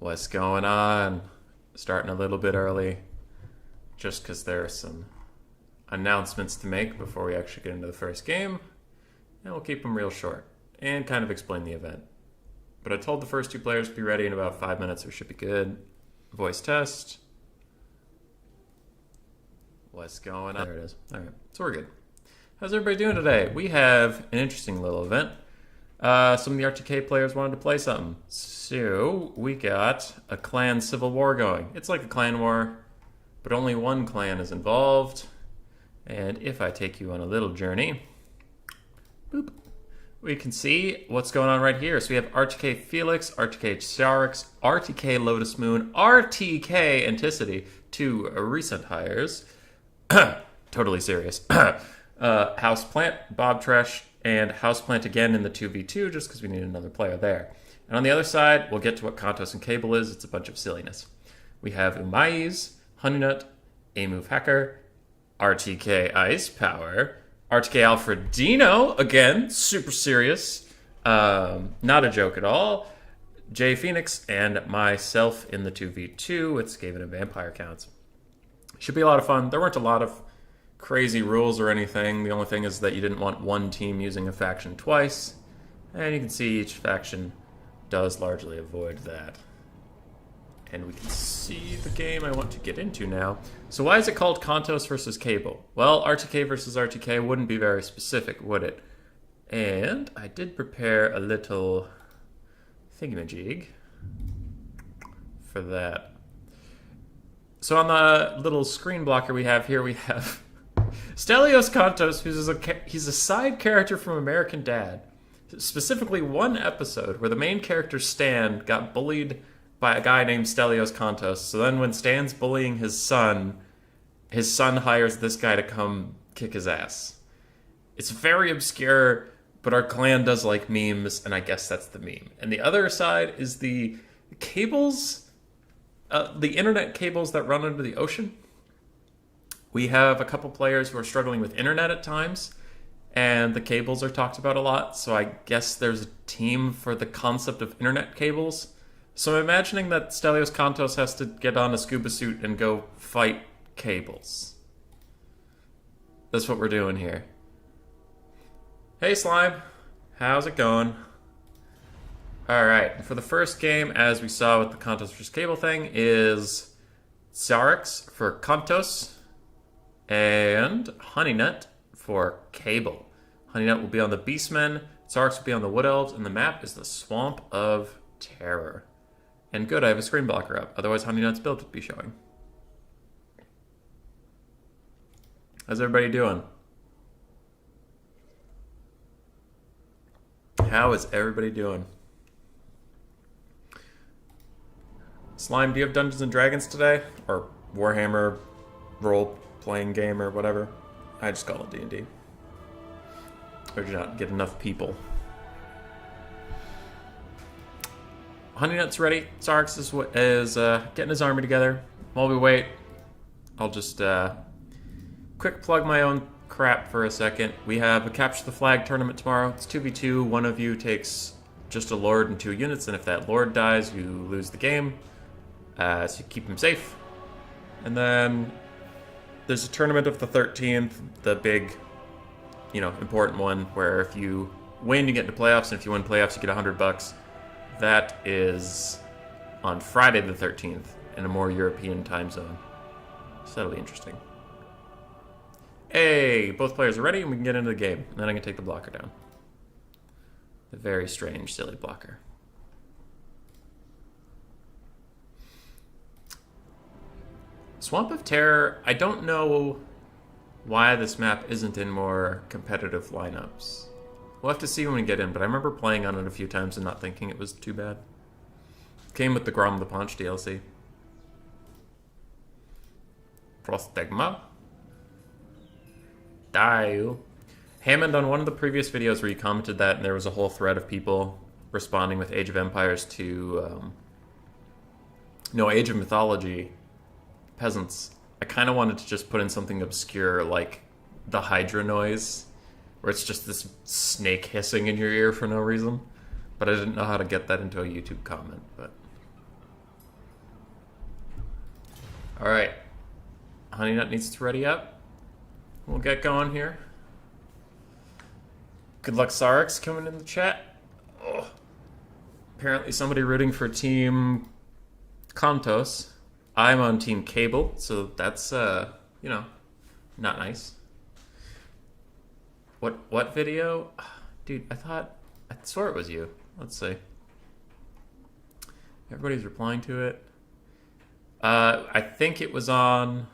What's going on? Starting a little bit early, just because there are some announcements to make before we actually get into the first game, and we'll keep them real short and kind of explain the event. But I told the first two players to be ready in about 5 minutes, or should be good. Voice test. What's going on? There it is. All right, so we're good. How's everybody doing today? We have an interesting little event. Some of the RTK players wanted to play something. So we got a clan civil war going. It's like a clan war, but only one clan is involved. And if I take you on a little journey, boop, we can see what's going on right here. So we have RTK Felix, RTK Charix, RTK Lotus Moon, RTK Anticity, two recent hires. Totally serious. Houseplant, Bob Tresh, and Houseplant again in the 2v2 just because we need another player there. And on the other side, we'll get to what Kantos and Cable is. It's a bunch of silliness. We have Umaiz, Honeynut, Amove Hacker, RTK Ice Power, RTK Alfredino, again, super serious, not a joke at all, Jay Phoenix, and myself in the 2v2 with Skaven and Vampire counts. Should be a lot of fun. There weren't a lot of crazy rules or anything. The only thing is that you didn't want one team using a faction twice, and you can see each faction does largely avoid that. And we can see the game I want to get into now. So why is it called Kantos versus Cable? Well, RTK versus RTK wouldn't be very specific, would it? And I did prepare a little thingamajig for that. So on the little screen blocker we have here, we have Stelios Kantos, he's a side character from American Dad. Specifically one episode where the main character Stan got bullied by a guy named Stelios Kantos. So then when Stan's bullying his son hires this guy to come kick his ass. It's very obscure, but our clan does like memes, and I guess that's the meme. And the other side is the cables, the internet cables that run under the ocean. We have a couple players who are struggling with internet at times, and the cables are talked about a lot, so I guess there's a team for the concept of internet cables. So I'm imagining that Stelios Kantos has to get on a scuba suit and go fight cables. That's what we're doing here. Hey Slime, how's it going? Alright, for the first game, as we saw with the Kantos vs. Cable thing, is Charix for Kantos and Honeynut for Cable. Honeynut will be on the Beastmen, Charix will be on the Wood Elves, and the map is the Swamp of Terror. And good, I have a screen blocker up. Otherwise, Honeynut's build would be showing. How's everybody doing? How is everybody doing? Slime, do you have Dungeons and Dragons today? Or Warhammer role-playing game or whatever? I just call it D&D. Or do you not get enough people? Honeynut's ready. Charix is getting his army together. While we wait, I'll just quick plug my own crap for a second. We have a Capture the Flag tournament tomorrow. It's 2v2. One of you takes just a Lord and 2 units, and if that Lord dies, you lose the game. So you keep him safe. And then there's a tournament of the 13th, the big, important one, where if you win, you get into playoffs, and if you win playoffs, you get $100. That is on Friday the 13th in a more European time zone. So that'll be interesting. Hey, both players are ready and we can get into the game. And then I can take the blocker down. The very strange, silly blocker. Swamp of Terror, I don't know why this map isn't in more competitive lineups. We'll have to see when we get in, but I remember playing on it a few times and not thinking it was too bad. Came with the Grom the Paunch DLC. Prostegma. Dial. Hammond, on one of the previous videos where you commented that, and there was a whole thread of people responding with Age of Empires to... Age of Mythology. Peasants. I kind of wanted to just put in something obscure like the Hydra noise, where it's just this snake hissing in your ear for no reason. But I didn't know how to get that into a YouTube comment, but Alright. Honey Nut needs to ready up. We'll get going here. Good luck, Sarx, coming in the chat. Oh. Apparently somebody rooting for Team Contos. I'm on Team Cable, so that's, you know, not nice. What video? Dude, I swore it was you. Let's see. Everybody's replying to it. I think it was on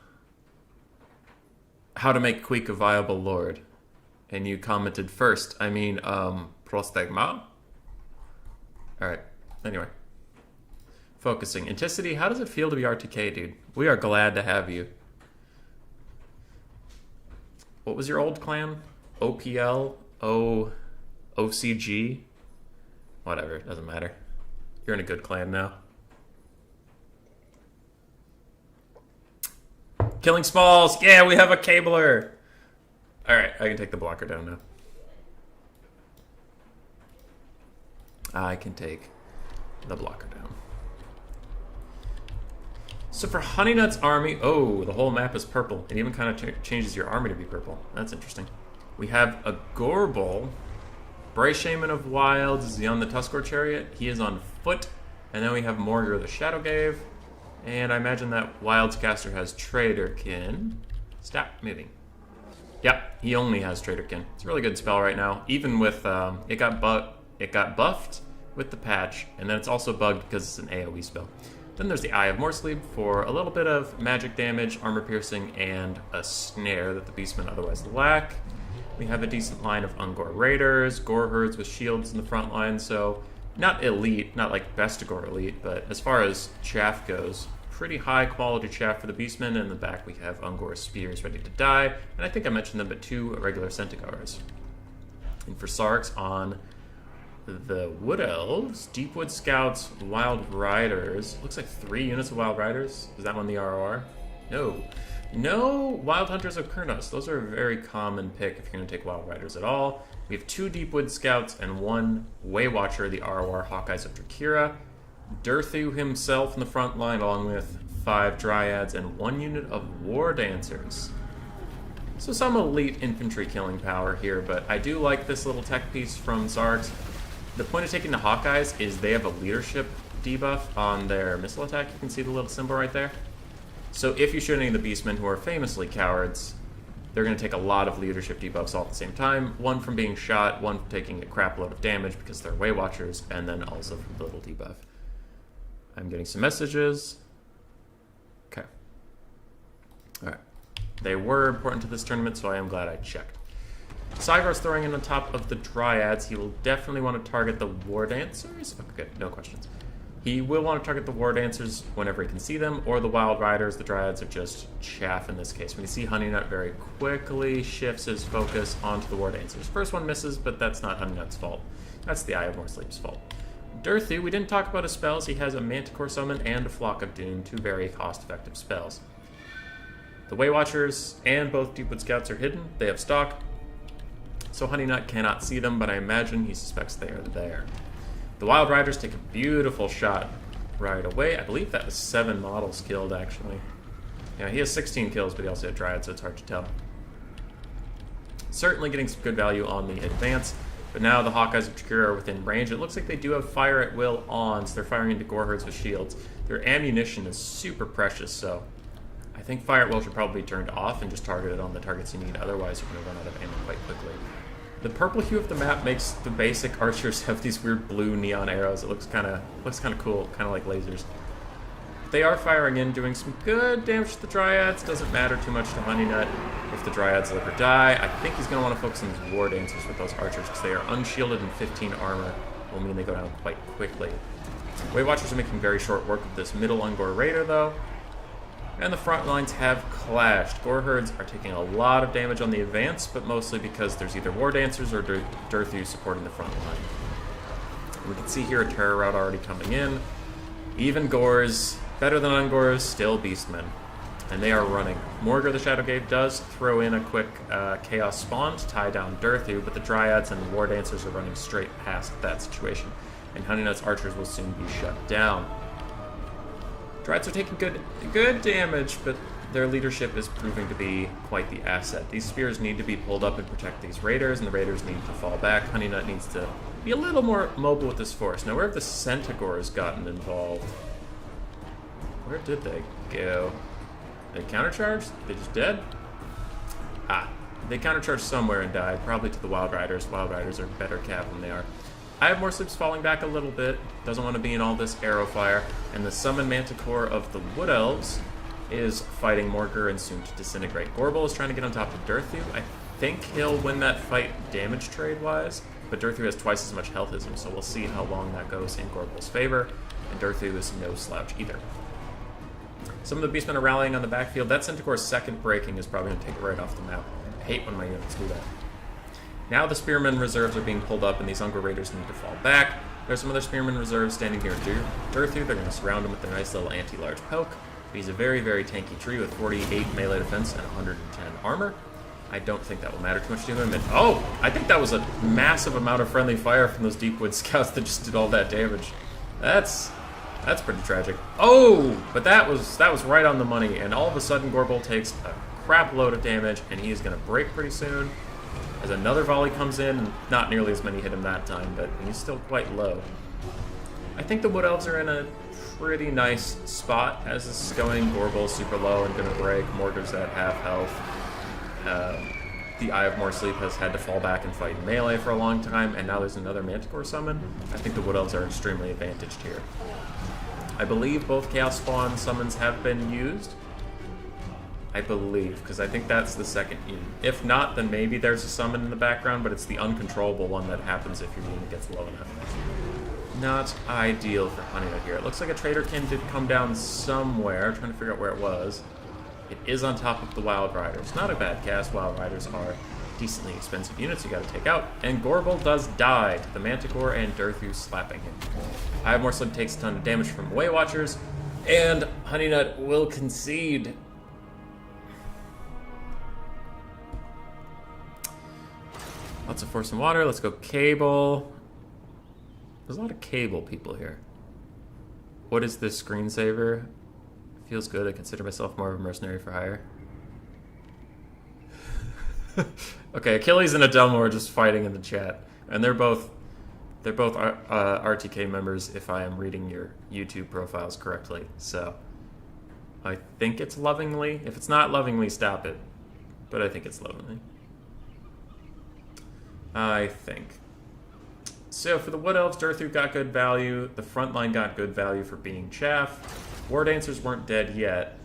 how to make Queek a viable lord. And you commented first. I mean, prostegma? Alright, anyway. Focusing. Anticity, how does it feel to be RTK, dude? We are glad to have you. What was your old clan? OPL? OCG? Whatever, it doesn't matter. You're in a good clan now. Killing Smalls! Yeah, we have a cabler! Alright, I can take the blocker down now. I can take the blocker down. So for Honey Nut's army, oh, the whole map is purple. It even kind of changes your army to be purple. That's interesting. We have a Gorbel. Bray Shaman of Wilds. Is he on the Tuskor Chariot? He is on foot. And then we have Morgar the Shadowgave. And I imagine that Wilds caster has Traderkin. Stop moving. Yep, he only has Traderkin. It's a really good spell right now. Even with, it got buffed with the patch, and then it's also bugged because it's an AoE spell. Then there's the Eye of Morsleep for a little bit of magic damage, armor piercing, and a snare that the Beastmen otherwise lack. We have a decent line of Ungor Raiders, Gore Herds with shields in the front line, so not elite, not like best Gore elite, but as far as chaff goes, pretty high quality chaff for the Beastmen. And in the back we have Ungor Spears ready to die, and I think I mentioned them, but 2 regular Centaurs. And for Sarx on the Wood Elves, Deepwood Scouts, Wild Riders. Looks like 3 units of Wild Riders. Is that one the ROR? No. No Wild Hunters of Kurnos. Those are a very common pick if you're going to take Wild Riders at all. We have 2 Deepwood Scouts and 1 Waywatcher, the ROR Hawkeyes of Drakira. Durthu himself in the front line, along with 5 Dryads and 1 unit of War Dancers. So some elite infantry killing power here, but I do like this little tech piece from Sarx. The point of taking the Hawkeyes is they have a leadership debuff on their missile attack. You can see the little symbol right there. So if you shoot any of the Beastmen who are famously cowards, they're going to take a lot of leadership debuffs all at the same time. One from being shot, one from taking a crap load of damage because they're Waywatchers, and then also from the little debuff. I'm getting some messages. Okay. Alright. They were important to this tournament, so I am glad I checked. Cygar's throwing in on top of the Dryads. He will definitely want to target the War Dancers. Okay, good. No questions. He will want to target the War Dancers whenever he can see them, or the Wild Riders. The Dryads are just chaff in this case. When you see Honey Nut very quickly shifts his focus onto the War Dancers. First one misses, but that's not Honey Nut's fault. That's the Eye of Morsleep's fault. Durthu, we didn't talk about his spells. He has a Manticore Summon and a Flock of Doom, 2 very cost-effective spells. The Waywatchers and both Deepwood Scouts are hidden. They have stock. So Honey Nut cannot see them, but I imagine he suspects they are there. The Wild Riders take a beautiful shot right away. I believe that was 7 models killed, actually. Yeah, he has 16 kills, but he also had Dryad, so it's hard to tell. Certainly getting some good value on the advance, but now the Hawkeyes of Drakira are within range. It looks like they do have Fire at Will on, so they're firing into Gore Herds with shields. Their ammunition is super precious, so I think Fire at Will should probably be turned off and just targeted on the targets you need. Otherwise, you're going to run out of ammo quite quickly. The purple hue of the map makes the basic archers have these weird blue neon arrows. It looks kind of cool, kind of like lasers. They are firing in, doing some good damage to the Dryads. Doesn't matter too much to Honey Nut if the Dryads live or die. I think he's going to want to focus on these War Dancers with those archers because they are unshielded and 15 armor. Will mean they go down quite quickly. Waywatchers are making very short work of this middle Ungor Raider, though. And the front lines have clashed. Gore Herds are taking a lot of damage on the advance, but mostly because there's either War Dancers or Durthu supporting the front line. We can see here a Terror Route already coming in. Even Gores, better than Ungors, still Beastmen. And they are running. Morgar the Shadowgave does throw in a quick Chaos Spawn to tie down Durthu, but the Dryads and the War Dancers are running straight past that situation. And Honey Nut's archers will soon be shut down. Dreads are taking good damage, but their leadership is proving to be quite the asset. These spears need to be pulled up and protect these raiders, and the raiders need to fall back. Honey Nut needs to be a little more mobile with this force. Now, where have the Centaurs gotten involved? Where did they go? They countercharged? They just dead? Ah, they countercharged somewhere and died, probably to the Wild Riders. Wild Riders are better cav than they are. I have more sleeps falling back a little bit. Doesn't want to be in all this arrow fire. And the Summon Manticore of the Wood Elves is fighting Morgur and soon to disintegrate. Gorbel is trying to get on top of Durthu. I think he'll win that fight damage trade-wise, but Durthu has twice as much health as him, so we'll see how long that goes in Gorbel's favor. And Durthu is no slouch either. Some of the Beastmen are rallying on the backfield. That Centaur's second breaking is probably going to take it right off the map. I hate when my units do that. Now the Spearman reserves are being pulled up, and these Unger Raiders need to fall back. There's some other Spearman reserves standing near Durthu. They're going to surround him with their nice little anti-large poke. He's a very, very tanky tree with 48 melee defense and 110 armor. I don't think that will matter too much to him. And oh, I think that was a massive amount of friendly fire from those Deepwood scouts that just did all that damage. That's pretty tragic. Oh, but that was right on the money. And all of a sudden, Gorbel takes a crap load of damage, and he is going to break pretty soon. As another volley comes in, not nearly as many hit him that time, but he's still quite low. I think the Wood Elves are in a pretty nice spot as this is going. Gorbel's super low and going to break. Morgur's at half health. The Eye of More Sleep has had to fall back and fight melee for a long time, and now there's another Manticore summon. I think the Wood Elves are extremely advantaged here. I believe both Chaos Spawn summons have been used. I believe, because I think that's the second unit. If not, then maybe there's a summon in the background, but it's the uncontrollable one that happens if your unit gets low enough. Not ideal for Honey Nut here. It looks like a Traderkin did come down somewhere. I'm trying to figure out where it was. It is on top of the Wild Riders. Not a bad cast. Wild Riders are decently expensive units you gotta take out. And Gorbel does die to the Manticore and Durthu slapping him. I have more Sleep takes a ton of damage from Way Watchers, and Honey Nut will concede. Lots of force and water. Let's go Cable. There's a lot of Cable people here. What is this screensaver? Feels good. I consider myself more of a mercenary for hire. Okay, Achilles and Adelmo are just fighting in the chat, and they're both RTK members if I am reading your YouTube profiles correctly. So I think it's lovingly. If it's not lovingly, stop it. But I think it's lovingly. I think. So for the Wood Elves, Durthu got good value. The Frontline got good value for being chaff. War Dancers weren't dead yet,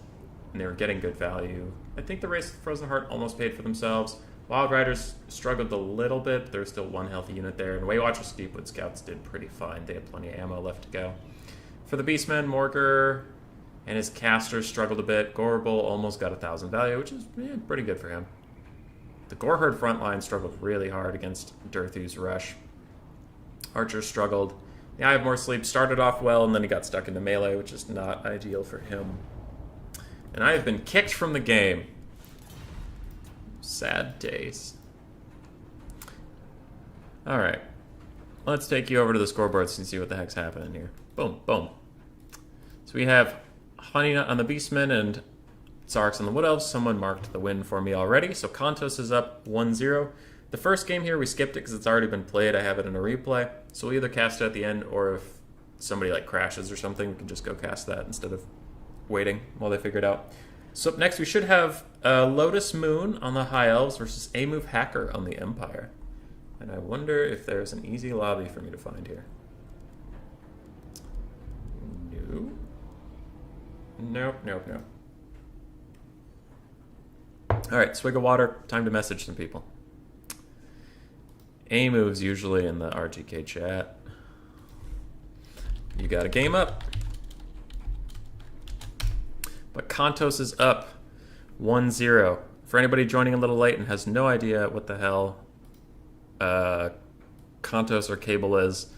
and they were getting good value. I think the Race of the Frozen Heart almost paid for themselves. Wild Riders struggled a little bit, but there was still one healthy unit there. And Way Watchers Deepwood Scouts did pretty fine. They had plenty of ammo left to go. For the Beastmen, Morgur and his casters struggled a bit. Gorbel almost got 1,000 value, which is pretty good for him. The Goreherd Frontline struggled really hard against Durthu's rush. Archers struggled. The Eye of More Sleep started off well, and then he got stuck into melee, which is not ideal for him. And I have been kicked from the game. Sad days. Alright. Let's take you over to the scoreboards and see what the heck's happening here. Boom, boom. So we have Honey Nut on the Beastmen and Zarks on the Wood Elves. Someone marked the win for me already. So Kantos is up 1-0. The first game here, we skipped it because it's already been played. I have it in a replay. So we'll either cast it at the end, or if somebody like crashes or something, we can just go cast that instead of waiting while they figure it out. So up next, we should have Lotus Moon on the High Elves versus A-Move Hacker on the Empire. And I wonder if there's an easy lobby for me to find here. No. Nope, nope, nope. Alright, swig of water. Time to message some people. A-Move's usually in the RTK chat. You got a game up. But Kantos is up 1-0. For anybody joining a little late and has no idea what the hell Kantos or Cable is,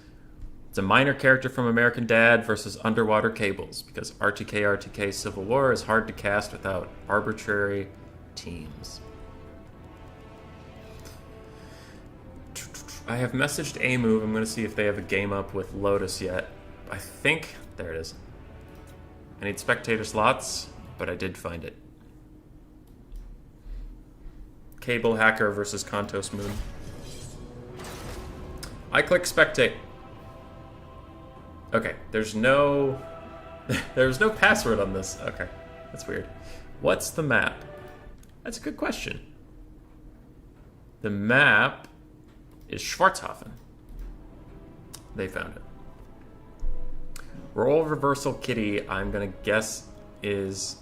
it's a minor character from American Dad versus Underwater Cables, because RTK Civil War is hard to cast without arbitrary teams. I have messaged A-Move. I'm going to see if they have a game up with Lotus yet. I think... There it is. I need spectator slots, but I did find it. Cable Hacker versus Kontos Moon. I click spectate. Okay, there's no password on this. Okay, that's weird. What's the map? That's a good question. The map is Schwarzhofen. They found it. Roll Reversal Kitty, I'm gonna guess, is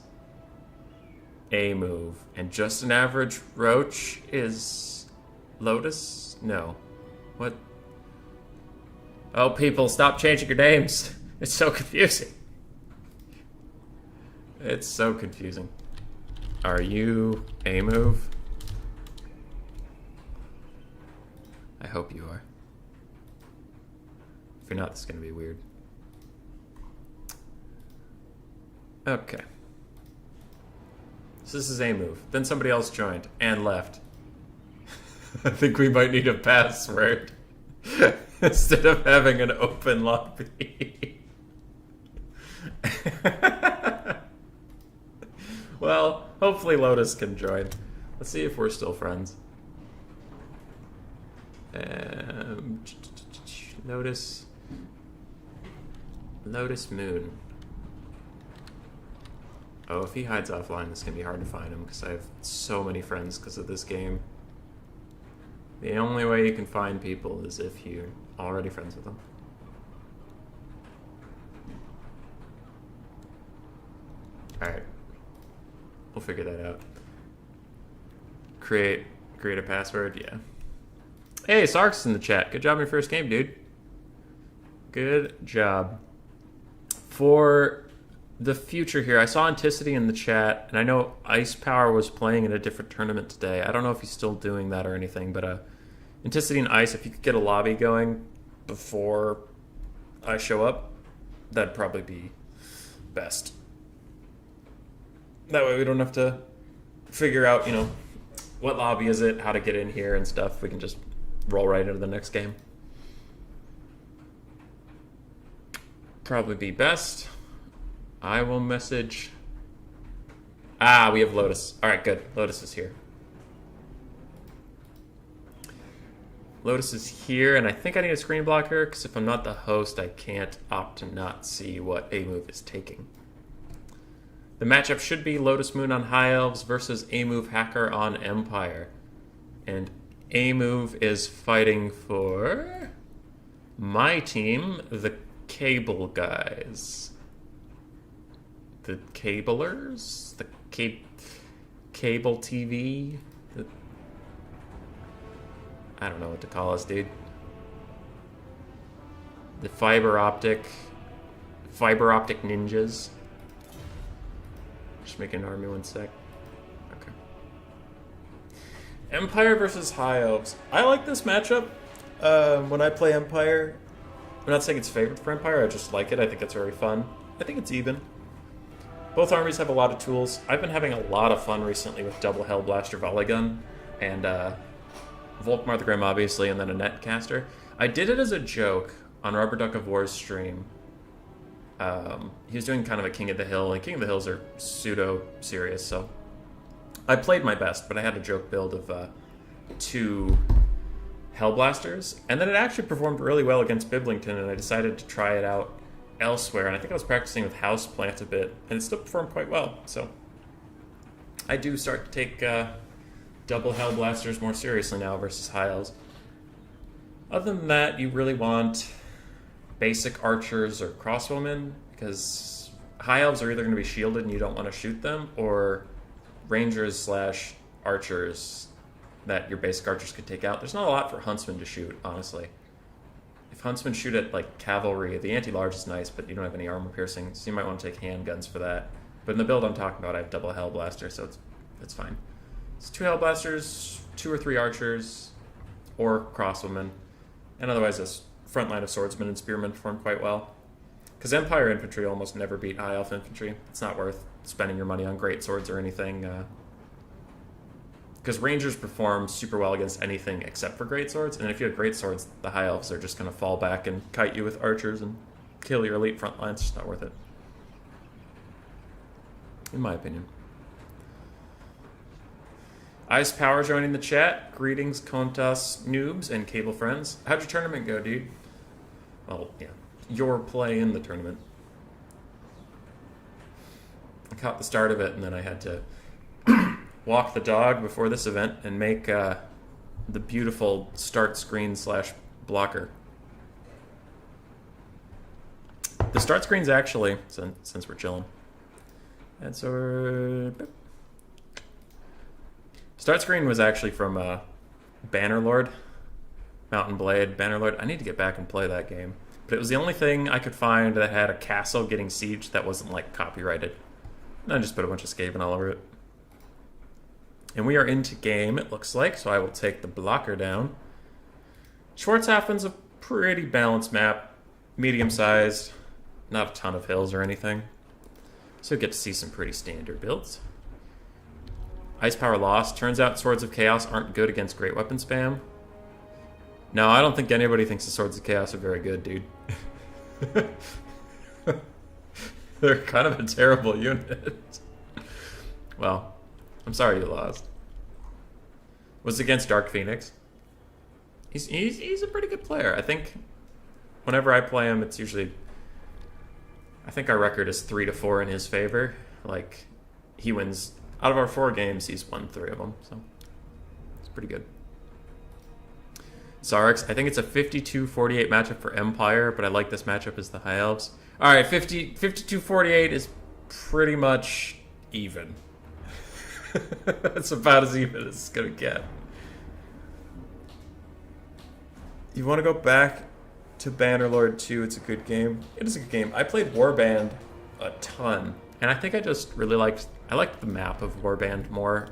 a move. And Just an Average Roach is Lotus? No. What? Oh, people, stop changing your names. It's so confusing. It's so confusing. Are you a move? I hope you are. If you're not, this is going to be weird. Okay. So this is a move. Then somebody else joined and left. I think we might need a password instead of having an open lobby. Well, hopefully Lotus can join. Let's see if we're still friends. Lotus Moon. Oh, if he hides offline, it's going to be hard to find him because I have so many friends because of this game. The only way you can find people is if you're already friends with them. Alright. We'll figure that out. Create a password, yeah. Hey, Sark's in the chat. Good job on your first game, dude. Good job. For the future here, I saw Anticity in the chat, and I know Ice Power was playing in a different tournament today. I don't know if he's still doing that or anything, but Anticity and Ice, if you could get a lobby going before I show up, that'd probably be best. That way we don't have to figure out, you know, what lobby is it, how to get in here and stuff. We can just roll right into the next game. Probably be best. I will message. Ah, we have Lotus. All right, good. Lotus is here. Lotus is here, and I think I need a screen blocker because if I'm not the host, I can't opt to not see what a move is taking. The matchup should be Lotus Moon on High Elves versus A Move Hacker on Empire. And A Move is fighting for my team, the Cable guys. The Cablers? The Cable TV? I don't know what to call us, dude. The fiber optic ninjas. Just make an army 1 sec. Okay. Empire versus High Elves. I like this matchup. When I play Empire, I'm not saying it's favored for Empire. I just like it. I think it's very fun. I think it's even. Both armies have a lot of tools. I've been having a lot of fun recently with double Hellblaster Volley Gun and Volkmar the Grim, obviously, and then a Netcaster. I did it as a joke on Rubber Duck of War's stream. He was doing kind of a King of the Hill, and King of the Hills are pseudo-serious, so I played my best, but I had a joke build of 2 Hellblasters, and then it actually performed really well against Biblington, and I decided to try it out elsewhere, and I think I was practicing with Houseplant a bit, and it still performed quite well, so I do start to take double Hellblasters more seriously now versus High Elves. Other than that, you really want basic archers or crossbowmen, because High Elves are either going to be shielded and you don't want to shoot them, or rangers / archers that your basic archers could take out. There's not a lot for Huntsmen to shoot, honestly. If Huntsmen shoot at like cavalry, the anti-large is nice, but you don't have any armor piercing, so you might want to take handguns for that. But in the build I'm talking about, I have double Hellblaster, so it's fine. It's 2 Hellblasters, 2 or 3 archers, or crossbowmen, and otherwise this front line of swordsmen and spearmen perform quite well. Because Empire infantry almost never beat High Elf infantry. It's not worth spending your money on great swords or anything. Because rangers perform super well against anything except for great swords, and if you have great swords, the High Elves are just going to fall back and kite you with archers and kill your elite front lines. It's just not worth it. in my opinion. Ice Power joining the chat. Greetings, Contas noobs and cable friends. How'd your tournament go, dude? Well, yeah, your play in the tournament. I caught the start of it, and then I had to walk the dog before this event and make the beautiful start screen / blocker. The start screen's actually, since we're chilling, and so start screen was actually from Bannerlord, Mountain Blade, Bannerlord. I need to get back and play that game, but it was the only thing I could find that had a castle getting sieged that wasn't like copyrighted. And I just put a bunch of Skaven all over it. And we are into game, it looks like, so I will take the blocker down. Schwarzhafen's a pretty balanced map, medium-sized, not a ton of hills or anything. So you get to see some pretty standard builds. Ice Power lost. Turns out Swords of Chaos aren't good against Great Weapon spam. No, I don't think anybody thinks the Swords of Chaos are very good, dude. They're kind of a terrible unit. Well, I'm sorry you lost. Was it against Dark Phoenix? He's a pretty good player. I think whenever I play him, it's usually... I think our record is 3-4 in his favor. Like, he wins... Out of our 4 games, he's won 3 of them, so it's pretty good. Sarx, I think it's a 52-48 matchup for Empire, but I like this matchup as the High Elves. All right, 52-48 is pretty much even. That's about as even as it's gonna get. You want to go back to Bannerlord 2? It's a good game. It is a good game. I played Warband a ton, and I think I just really liked the map of Warband more.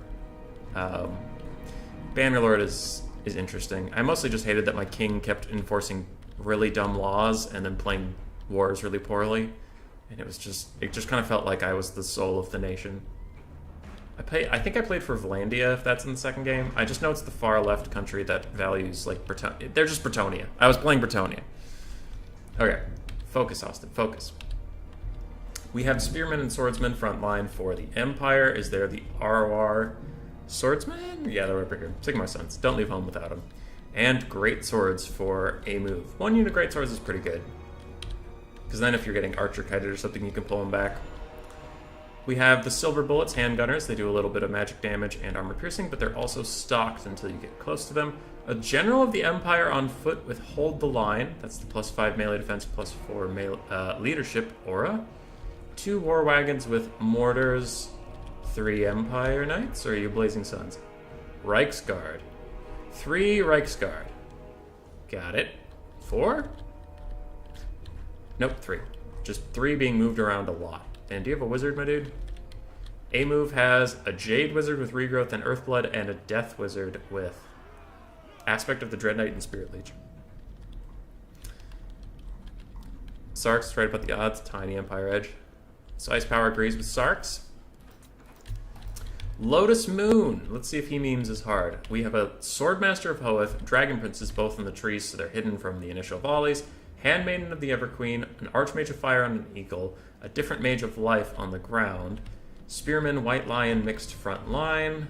Bannerlord is interesting. I mostly just hated that my king kept enforcing really dumb laws and then playing wars really poorly, and it just kind of felt like I was the soul of the nation. I think I played for Vlandia, if that's in the second game. I just know it's the far left country that values like Breton. They're just Bretonia. I was playing Bretonia. Okay, focus, Austin, focus. We have Spearman and Swordsman frontline for the Empire. Is there the ROR Swordsman? Yeah, they're right here. Sigmar Sons. Don't leave home without them. And Great Swords for a move. 1 unit Great Swords is pretty good, because then if you're getting Archer Kited or something, you can pull them back. We have the Silver Bullets handgunners. They do a little bit of magic damage and armor piercing, but they're also stocked until you get close to them. A General of the Empire on foot with Hold the Line. That's the +5 melee defense, +4 melee, leadership aura. 2 war wagons with mortars. 3 Empire Knights, or are you Blazing Suns? Reichsguard. 3 Reichsguard. Got it. 4? Nope, 3. Just 3 being moved around a lot. And do you have a wizard, my dude? A move has a Jade Wizard with Regrowth and Earthblood, and a Death Wizard with Aspect of the Dread Knight and Spirit Leech. Sark's right about the odds. Tiny Empire Edge. So Ice Power agrees with Sark's. Lotus Moon. Let's see if he memes as hard. We have a Swordmaster of Hoeth, Dragon Princes both in the trees, so they're hidden from the initial volleys. Handmaiden of the Everqueen, an Archmage of Fire on an Eagle, a different Mage of Life on the ground, Spearman, White Lion, mixed front line,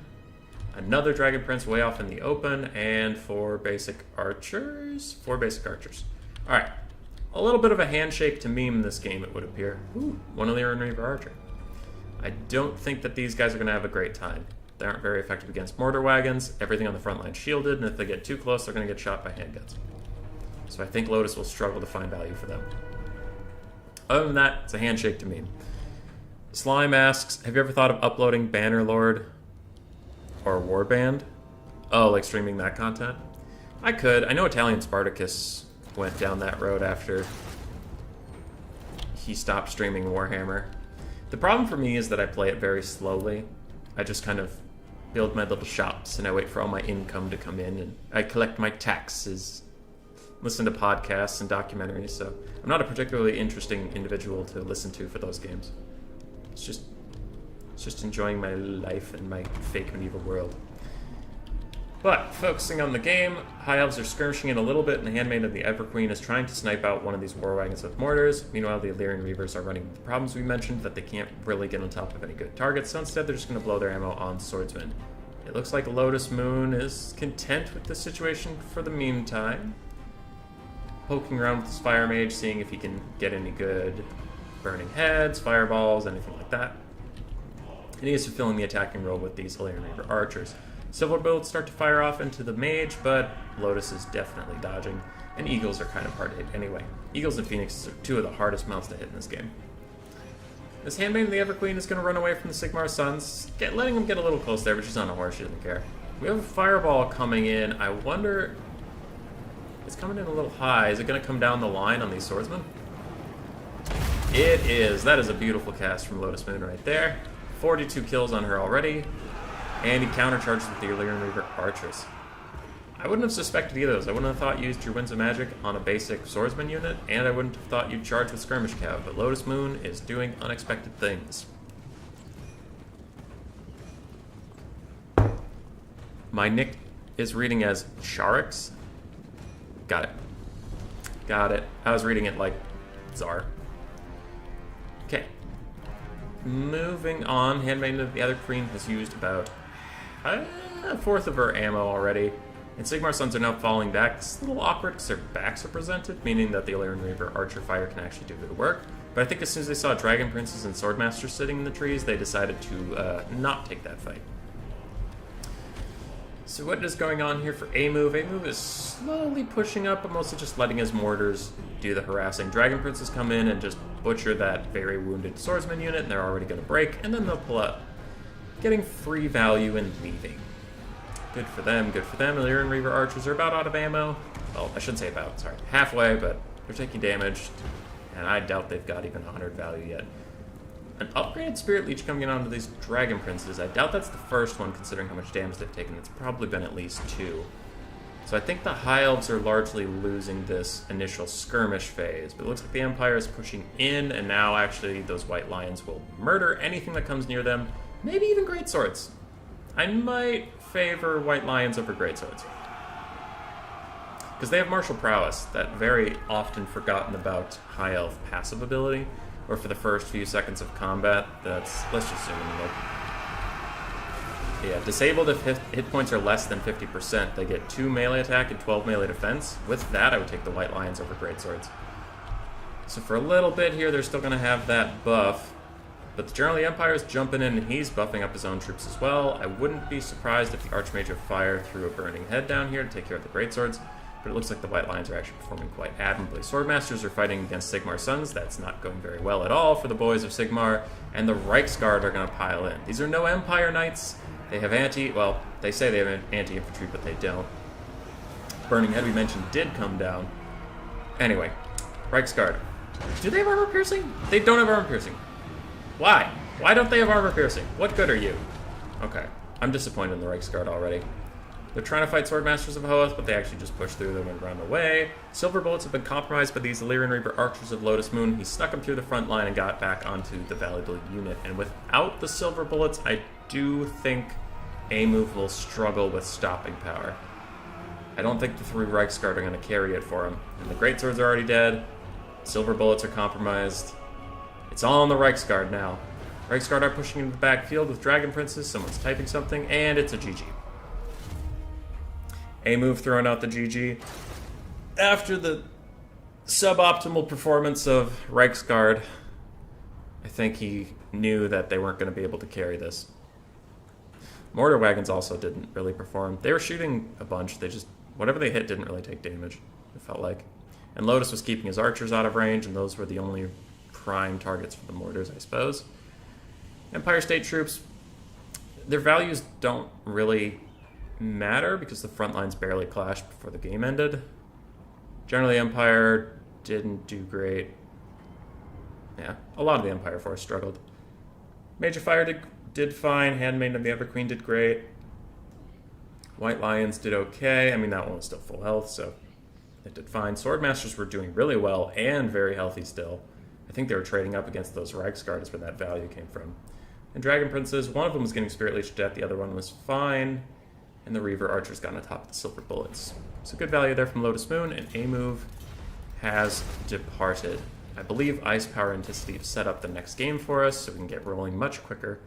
another Dragon Prince way off in the open, and 4 basic archers. 4 basic archers. Alright. A little bit of a handshake to meme this game, it would appear. Ooh, 1 of the Iron Reaver Archer. I don't think that these guys are going to have a great time. They aren't very effective against mortar wagons. Everything on the front line shielded, and if they get too close, they're going to get shot by handguns. So I think Lotus will struggle to find value for them. Other than that, it's a handshake to me. Slime asks, have you ever thought of uploading Bannerlord or Warband? Oh, like streaming that content? I could. I know Italian Spartacus went down that road after he stopped streaming Warhammer. The problem for me is that I play it very slowly. I just kind of build my little shops and I wait for all my income to come in, and I collect my taxes, listen to podcasts and documentaries, so I'm not a particularly interesting individual to listen to for those games. It's just enjoying my life in my fake medieval world. But, focusing on the game, High Elves are skirmishing in a little bit, and the Handmaid of the Everqueen is trying to snipe out one of these war wagons with mortars. Meanwhile, the Illyrian Reavers are running into the problems we mentioned, that they can't really get on top of any good targets, so instead they're just going to blow their ammo on Swordsman. It looks like Lotus Moon is content with the situation for the meantime. Poking around with his Fire Mage, seeing if he can get any good burning heads, fireballs, anything like that. And he is fulfilling the attacking role with these Illyrian Reaver archers. Silver bullets start to fire off into the mage, but Lotus is definitely dodging, and Eagles are kind of hard to hit anyway. Eagles and Phoenixes are two of the hardest mounts to hit in this game. This Handmaid of the Everqueen is going to run away from the Sigmar Sons, letting him get a little close there, but she's on a horse, she doesn't care. We have a fireball coming in. I wonder... It's coming in a little high. Is it going to come down the line on these swordsmen? It is. That is a beautiful cast from Lotus Moon right there. 42 kills on her already. And he countercharges with the Illyrian Reaver archers. I wouldn't have suspected either of those. I wouldn't have thought you used your Winds of Magic on a basic swordsman unit, and I wouldn't have thought you'd charge with Skirmish Cav, but Lotus Moon is doing unexpected things. My nick is reading as Charix. Got it. Got it. I was reading it like Tsar. Okay. Moving on, Handmaiden of the Everqueen has used about a fourth of her ammo already, and Sigmar Sons are now falling back. It's a little awkward because their backs are presented, meaning that the Illyrian Reaver archer fire can actually do good work. But I think as soon as they saw Dragon Princes and Swordmasters sitting in the trees, they decided to not take that fight. So what is going on here for A-Move? A-Move is slowly pushing up, but mostly just letting his mortars do the harassing. Dragon Princes come in and just butcher that very wounded swordsman unit, and they're already going to break, and then they'll pull up, getting free value and leaving. Good for them, good for them. Illyrian Reaver archers are about out of ammo. Well, I shouldn't say about, sorry. Halfway, but they're taking damage, and I doubt they've got even 100 value yet. An upgraded Spirit Leech coming in onto these Dragon Princes. I doubt that's the first one, considering how much damage they've taken. It's probably been at least 2. So I think the High Elves are largely losing this initial skirmish phase, but it looks like the Empire is pushing in, and now actually those White Lions will murder anything that comes near them, maybe even Greatswords. I might favor White Lions over Greatswords, because they have martial prowess, that very often forgotten about High Elf passive ability, or for the first few seconds of combat. That's, let's just zoom in and look. Yeah, disabled if hit points are less than 50%. They get 2 melee attack and 12 melee defense. With that, I would take the White Lions over Greatswords. So for a little bit here, they're still going to have that buff. But the General of the Empire is jumping in, and he's buffing up his own troops as well. I wouldn't be surprised if the Archmage of Fire threw a Burning Head down here to take care of the Greatswords. But it looks like the White Lions are actually performing quite admirably. Swordmasters are fighting against Sigmar Sons. That's not going very well at all for the boys of Sigmar. And the Reiksguard are going to pile in. These are no Empire Knights. They have well, they say they have anti-infantry, but they don't. Burning Head, we mentioned, did come down. Anyway, Reiksguard. Do they have armor piercing? They don't have armor piercing. Why? Why don't they have armor piercing? What good are you? Okay, I'm disappointed in the Reiksguard already. They're trying to fight Swordmasters of Hoeth, but they actually just push through them and run away. Silver Bullets have been compromised by these Illyrian Reaver Archers of Lotus Moon. He snuck them through the front line and got back onto the valuable unit. And without the Silver Bullets, I do think A-Move will struggle with stopping power. I don't think the 3 Reiksguard are going to carry it for him. And the Greatswords are already dead. Silver Bullets are compromised. It's all on the Reiksguard now. Reiksguard are pushing into the backfield with Dragon Princes. Someone's typing something, and it's a GG. A-Move throwing out the GG. After the suboptimal performance of Reiksguard, I think he knew that they weren't going to be able to carry this. Mortar Wagons also didn't really perform. They were shooting a bunch. They just, whatever they hit didn't really take damage, it felt like. And Lotus was keeping his archers out of range, and those were the only prime targets for the mortars, I suppose. Empire State troops, their values don't really matter because the front lines barely clashed before the game ended. Generally, Empire didn't do great. Yeah, a lot of the Empire force struggled. Major Fire did fine. Handmaiden of the Everqueen did great. White Lions did okay. I mean, that one was still full health, so it did fine. Swordmasters were doing really well and very healthy still. I think they were trading up against those Reiksguard is where that value came from. And Dragon Princes, one of them was getting Spirit Leech to death, the other one was fine. And the Reaver Archer's got on top of the Silver Bullets. So good value there from Lotus Moon, and A move has departed. I believe Ice Power and Anticity have set up the next game for us, so we can get rolling much quicker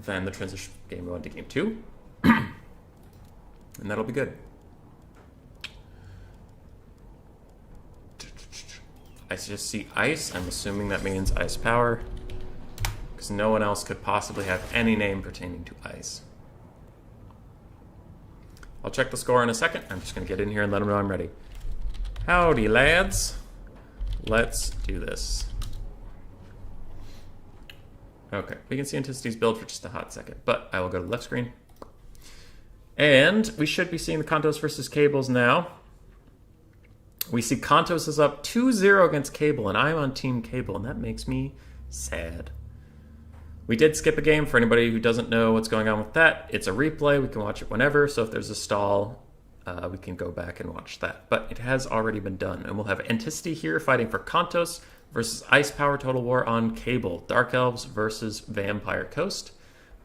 than the transition game 1 to game 2. And that'll be good. I just see ice. I'm assuming that means Ice Power, because no one else could possibly have any name pertaining to ice. I'll check the score in a second. I'm just going to get in here and let them know I'm ready. Howdy, lads. Let's do this. Okay, we can see Anticity's build for just a hot second, but I will go to the left screen. And we should be seeing the Kantos versus Cables now. We see Kantos is up 2-0 against Cable, and I'm on Team Cable, and that makes me sad. We did skip a game. For anybody who doesn't know what's going on with that, it's a replay. We can watch it whenever, so if there's a stall, we can go back and watch that. But it has already been done, and we'll have Anticity here fighting for Kantos versus Ice Power Total War on Cable. Dark Elves versus Vampire Coast.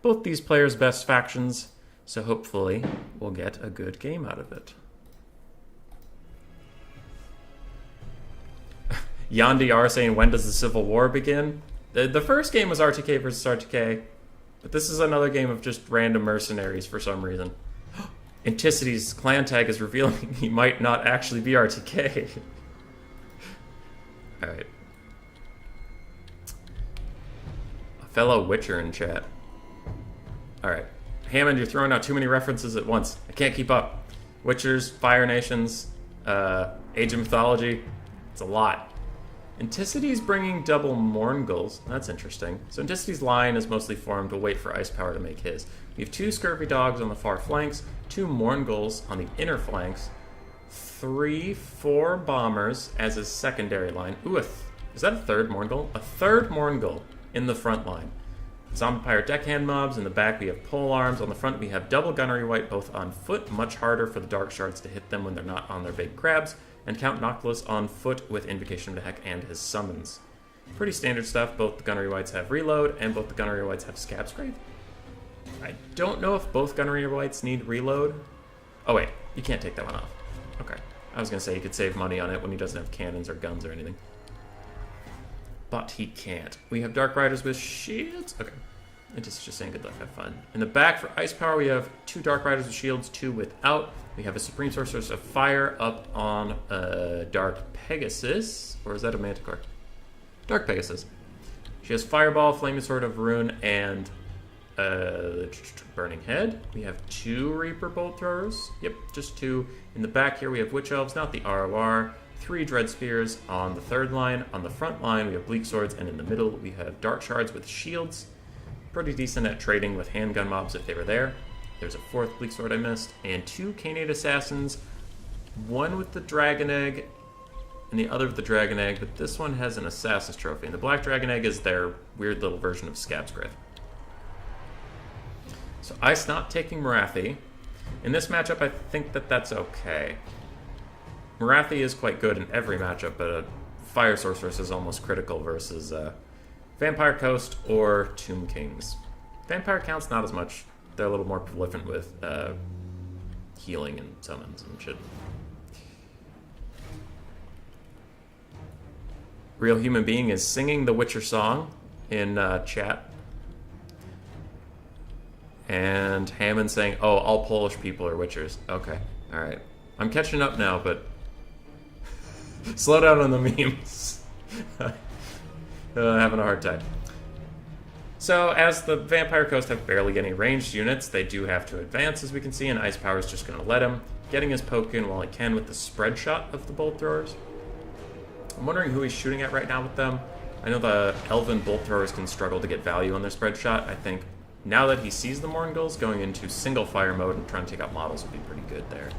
Both these players' best factions, so hopefully we'll get a good game out of it. Yandi R saying, when does the Civil War begin? The first game was RTK versus RTK, but this is another game of just random mercenaries for some reason. Anticity's clan tag is revealing he might not actually be RTK. Alright. A fellow Witcher in chat. Alright. Hammond, you're throwing out too many references at once. I can't keep up. Witchers, Fire Nations, Age of Mythology. It's a lot. Anticity's bringing double Mourngulls. That's interesting. So Anticity's line is mostly formed. We'll wait for Ice Power to make his. We have 2 Scurvy Dogs on the far flanks, 2 Mourngulls on the inner flanks, 4 Bombers as his secondary line. Ooh, is that a third Mourngull? A third Mourngull in the front line. Zombie Pirate Deckhand mobs. In the back we have pole arms. On the front we have double Gunnery Wight, both on foot. Much harder for the Dark Shards to hit them when they're not on their big crabs. And Count Noctilus on foot with Invocation of the Heck and his summons. Pretty standard stuff. Both the Gunnery Wights have reload, and both the Gunnery Wights have Scab's Grave. I don't know if both Gunnery Wights need reload. Oh wait, you can't take that one off. Okay. I was going to say you could save money on it when he doesn't have cannons or guns or anything. But he can't. We have Dark Riders with shields. Okay. It's just saying good luck, have fun. In the back for Ice Power, we have 2 Dark Riders with shields, 2 without. We have a Supreme Sorceress of Fire up on Dark Pegasus. Or is that a Manticore? Dark Pegasus. She has Fireball, Flaming Sword of Rune, and Burning Head. We have 2 Reaper Bolt Throwers. Yep, just 2. In the back here, we have Witch Elves, not the ROR. 3 Dread Spears on the third line. On the front line, we have Bleak Swords, and in the middle, we have Dark Shards with shields. Pretty decent at trading with handgun mobs if they were there. There's a 4th Bleak Sword I missed, and 2 Canate Assassins, 1 with the Dragon Egg, and the other with the Dragon Egg, but this one has an Assassin's Trophy, and the Black Dragon Egg is their weird little version of Scab's Grave. So Ice not taking Marathi. In this matchup, I think that that's okay. Marathi is quite good in every matchup, but a Fire Sorceress is almost critical versus Vampire Coast or Tomb Kings. Vampire counts not as much. They're a little more prolific with healing and summons and shit. Real Human Being is singing the Witcher song in chat. And Hammond saying, oh, all Polish people are Witchers. Okay, alright. I'm catching up now, but slow down on the memes. Having a hard time. So, as the Vampire Coast have barely any ranged units, they do have to advance, as we can see, and Ice Power is just going to let him, getting his poke in while he can with the spread shot of the Bolt Throwers. I'm wondering who he's shooting at right now with them. I know the Elven Bolt Throwers can struggle to get value on their spread shot. I think now that he sees the Mourngulls, going into single fire mode and trying to take out models would be pretty good there.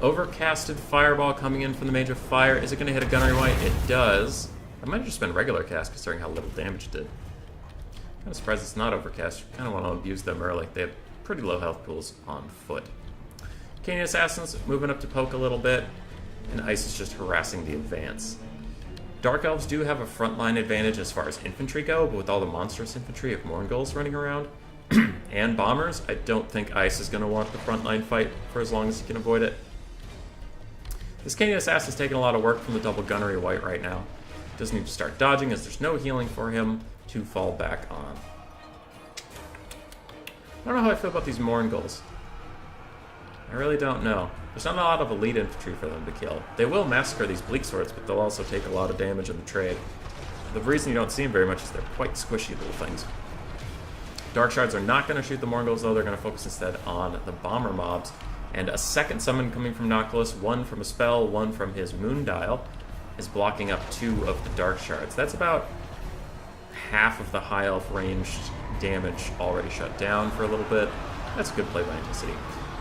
Overcasted Fireball coming in from the Mage of Fire. Is it going to hit a Gunnery Wight? It does. It might have just been regular cast, considering how little damage it did. Kind of surprised it's not overcast. You kind of want to abuse them early. They have pretty low health pools on foot. Canadian Assassins moving up to poke a little bit, and Ice is just harassing the advance. Dark Elves do have a frontline advantage as far as infantry go, but with all the monstrous infantry of Mourngulls running around, and bombers, I don't think Ice is going to want the frontline fight for as long as he can avoid it. This Canadian Assassin is taking a lot of work from the double gunnery white right now. Doesn't need to start dodging as there's no healing for him to fall back on. I don't know how I feel about these Mourngulls. I really don't know. There's not a lot of elite infantry for them to kill. They will massacre these bleak swords, but they'll also take a lot of damage in the trade. The reason you don't see them very much is they're quite squishy little things. Dark Shards are not going to shoot the Mourngulls, though. They're going to focus instead on the bomber mobs. And a second summon coming from Noctilus, one from a spell, one from his Moon Dial, is blocking up 2 of the Dark Shards. That's about half of the High Elf ranged damage already shut down for a little bit. That's a good play by Anticity.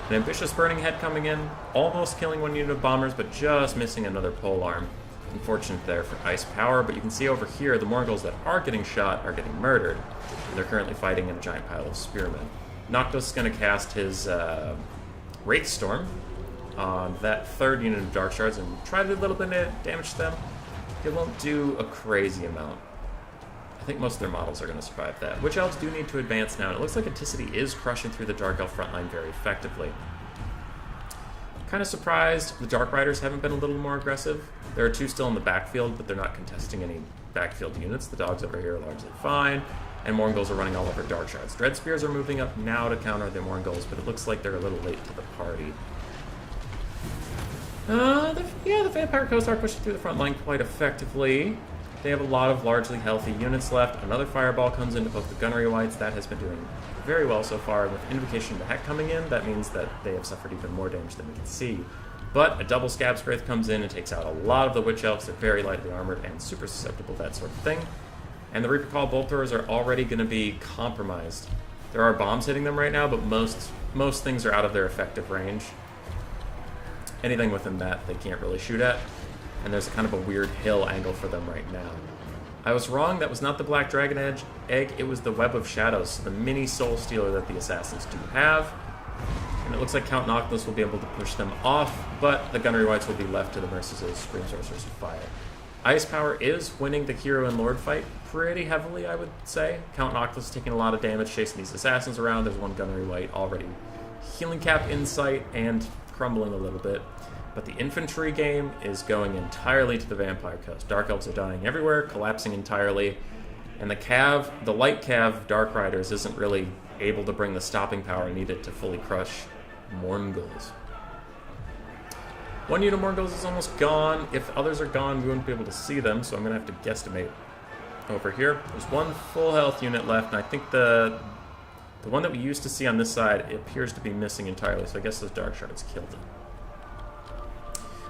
An Ambitious Burning Head coming in, almost killing 1 unit of bombers, but just missing another polearm. Unfortunate there for Ice Power, but you can see over here the Mourngulls that are getting shot are getting murdered. And they're currently fighting in a giant pile of Spearmen. Noctis is going to cast his Wraith Storm on that 3rd unit of Dark Shards and try to do a little bit of damage to them. It won't do a crazy amount. I think most of their models are going to survive that. Witch Elves do need to advance now, and it looks like Anticity is crushing through the Dark Elf frontline very effectively. Kind of surprised the Dark Riders haven't been a little more aggressive. There are 2 still in the backfield, but they're not contesting any backfield units. The dogs over here are largely fine, and Mourngulls are running all over Dark Shards. Dread Spears are moving up now to counter the Mourngulls, but it looks like they're a little late to the party. The Vampire Coast are pushing through the front line quite effectively. They have a lot of largely healthy units left. Another Fireball comes into both the Gunnery Whites. That has been doing very well so far. With Invocation of the Heck coming in, that means that they have suffered even more damage than we can see. But a double Scab Wraith comes in and takes out a lot of the Witch Elves. They're very lightly armored and super susceptible to that sort of thing. And the Reaper Call Bolt Throwers are already going to be compromised. There are bombs hitting them right now, but most things are out of their effective range. Anything within that they can't really shoot at. And there's a kind of a weird hill angle for them right now. I was wrong, that was not the Black Dragon Egg, it was the Web of Shadows, the mini Soul Stealer that the Assassins do have. And it looks like Count Noctilus will be able to push them off, but the Gunnery Whites will be left to the mercies of Scream Sorcerers of Fire. Ice Power is winning the Hero and Lord fight pretty heavily, I would say. Count Noctilus is taking a lot of damage chasing these Assassins around. There's one Gunnery White already healing cap in sight and crumbling a little bit. But the infantry game is going entirely to the Vampire Coast. Dark Elves are dying everywhere, collapsing entirely. And the light cav Dark Riders isn't really able to bring the stopping power needed to fully crush Mourngulls. 1 unit of Mourngulls is almost gone. If others are gone, we wouldn't be able to see them, so I'm going to have to guesstimate. Over here, there's 1 full health unit left, and I think the one that we used to see on this side appears to be missing entirely, so I guess those Dark Shards killed it.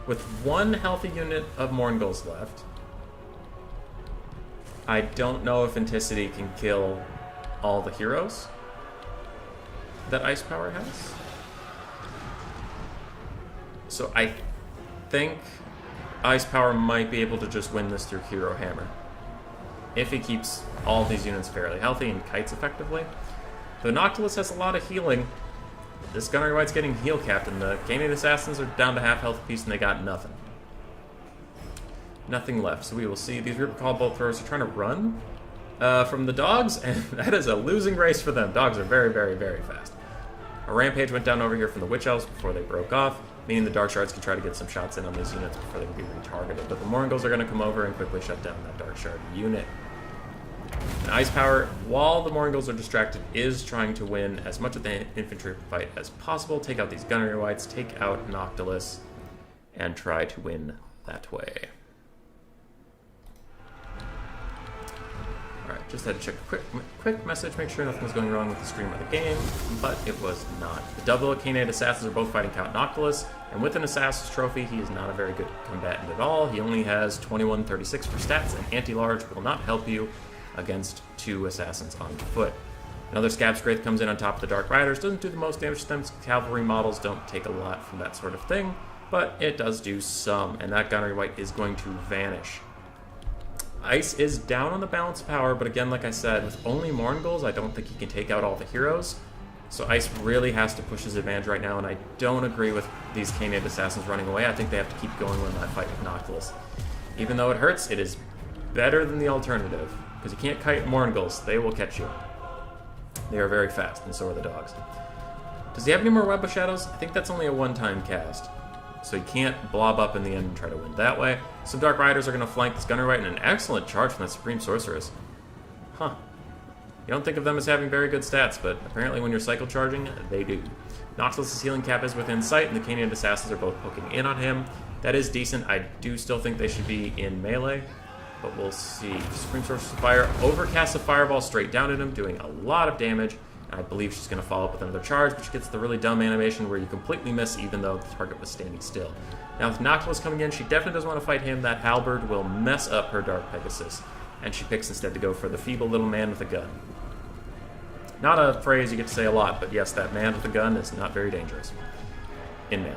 With 1 healthy unit of Mourngulls left, I don't know if Anticity can kill all the heroes that Ice Power has. So I think Ice Power might be able to just win this through Hero Hammer, if he keeps all of these units fairly healthy and kites effectively. Though Noctilus has a lot of healing, this Gunnery White's getting heal capped, and the Canadian Assassins are down to half health apiece, and they got nothing. Nothing left. So we will see. These Reaper Call Bolt Throwers are trying to run from the dogs, and that is a losing race for them. Dogs are very, very, very fast. A rampage went down over here from the Witch Elves before they broke off, meaning the Dark Shards can try to get some shots in on these units before they can be retargeted. But the Mourngulls are going to come over and quickly shut down that Dark Shard unit. And Ice Power, while the Mourngulls are distracted, is trying to win as much of the infantry fight as possible, take out these Gunnery Whites, take out Noctilus, and try to win that way. Alright, just had to check a quick message, make sure nothing was going wrong with the stream of the game, but it was not. The double Canadian Assassins are both fighting Count Noctilus, and with an Assassin's Trophy, he is not a very good combatant at all. He only has 2136 for stats, and anti-large will not help you against 2 assassins on foot. Another Scab Wraith comes in on top of the Dark Riders, doesn't do the most damage to them. Cavalry models don't take a lot from that sort of thing, but it does do some, and that Gunnery White is going to vanish. Ice is down on the balance of power, but again, like I said, with only Mourngulls, I don't think he can take out all the heroes. So Ice really has to push his advantage right now, and I don't agree with these Canadian Assassins running away. I think they have to keep going in that fight with Noctilus. Even though it hurts, it is better than the alternative, because you can't kite Mourngulls. They will catch you. They are very fast, and so are the dogs. Does he have any more Web of Shadows? I think that's only a one-time cast. So he can't blob up in the end and try to win that way. Some Dark Riders are going to flank this Gunnery Wight, and an excellent charge from that Supreme Sorceress. Huh. You don't think of them as having very good stats, but apparently when you're cycle charging, they do. Noctilus's healing cap is within sight, and the Canaan Assassins are both poking in on him. That is decent. I do still think they should be in melee, but we'll see. Supreme Sorceress of Fire overcasts a fireball straight down at him, doing a lot of damage. I believe she's going to follow up with another charge, but she gets the really dumb animation where you completely miss even though the target was standing still. Now with Noctilus coming in, she definitely doesn't want to fight him. That halberd will mess up her Dark Pegasus, and she picks instead to go for the feeble little man with a gun. Not a phrase you get to say a lot, but yes, that man with a gun is not very dangerous. In melee.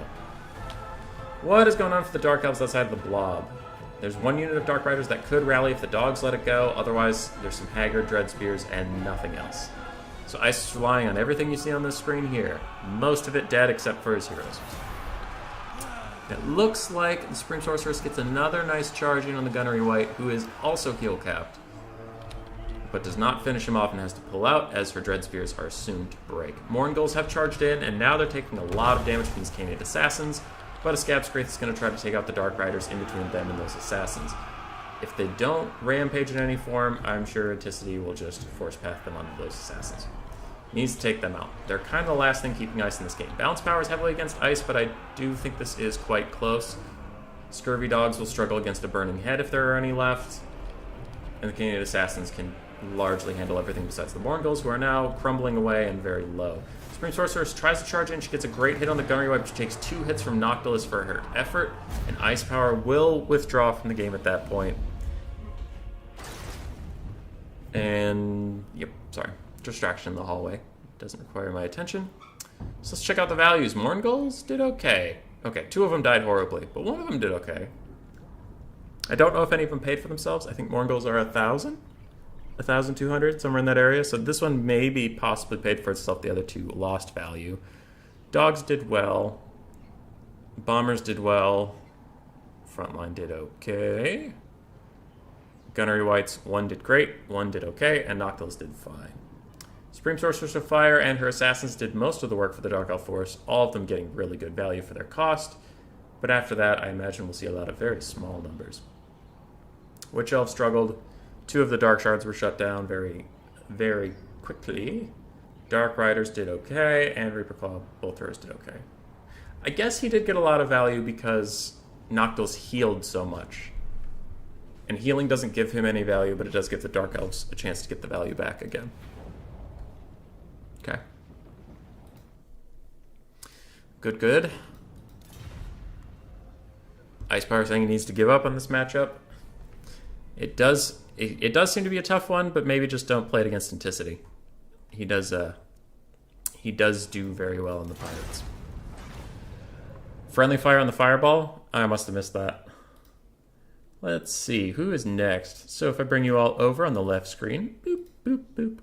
What is going on for the Dark Elves outside of the blob? There's one unit of Dark Riders that could rally if the dogs let it go, otherwise there's some Haggard Dread Spears and nothing else. So Ice is relying on everything you see on this screen here. Most of it dead except for his heroes. It looks like the Supreme Sorceress gets another nice charge in on the Gunnery Wight, who is also heal capped, but does not finish him off and has to pull out as her Dread Spears are soon to break. Mourngulls have charged in, and now they're taking a lot of damage from these Canaan Assassins, but a Scab Wraith is going to try to take out the Dark Riders in between them and those Assassins. If they don't rampage in any form, I'm sure Anticity will just force path them onto those Assassins. Needs to take them out. They're kind of the last thing keeping Ice in this game. Balance power is heavily against Ice, but I do think this is quite close. Scurvy Dogs will struggle against a Burning Head if there are any left, and the Canaan Assassins can largely handle everything besides the Mourngulls, who are now crumbling away and very low. Supreme Sorceress tries to charge in. She gets a great hit on the Gunnery Wight, but she takes 2 hits from Noctilus for her effort, and Ice Power will withdraw from the game at that point. And, yep, sorry. Distraction in the hallway. Doesn't require my attention. So let's check out the values. Mourngulls did okay. Okay, 2 of them died horribly, but 1 of them did okay. I don't know if any of them paid for themselves. I think Mourngulls are 1,000? 1,200, somewhere in that area. So this one maybe possibly paid for itself. The other 2 lost value. Dogs did well. Bombers did well. Frontline did okay. Gunnery Wights, 1 did great, 1 did okay, and Noctilus did fine. Supreme Sorceress of Fire and her Assassins did most of the work for the Dark Elf Force, all of them getting really good value for their cost. But after that, I imagine we'll see a lot of very small numbers. Witch Elves struggled. 2 of the Dark Shards were shut down very, very quickly. Dark Riders did okay, and Reaper Claw, both hers did okay. I guess he did get a lot of value because Noctilus healed so much. And healing doesn't give him any value, but it does give the Dark Elves a chance to get the value back again. Okay. Good, good. Ice Power saying he needs to give up on this matchup. It does seem to be a tough one, but maybe just don't play it against Anticity. He does do very well in the Pirates. Friendly fire on the Fireball? I must have missed that. Let's see, who is next? So if I bring you all over on the left screen, boop, boop, boop.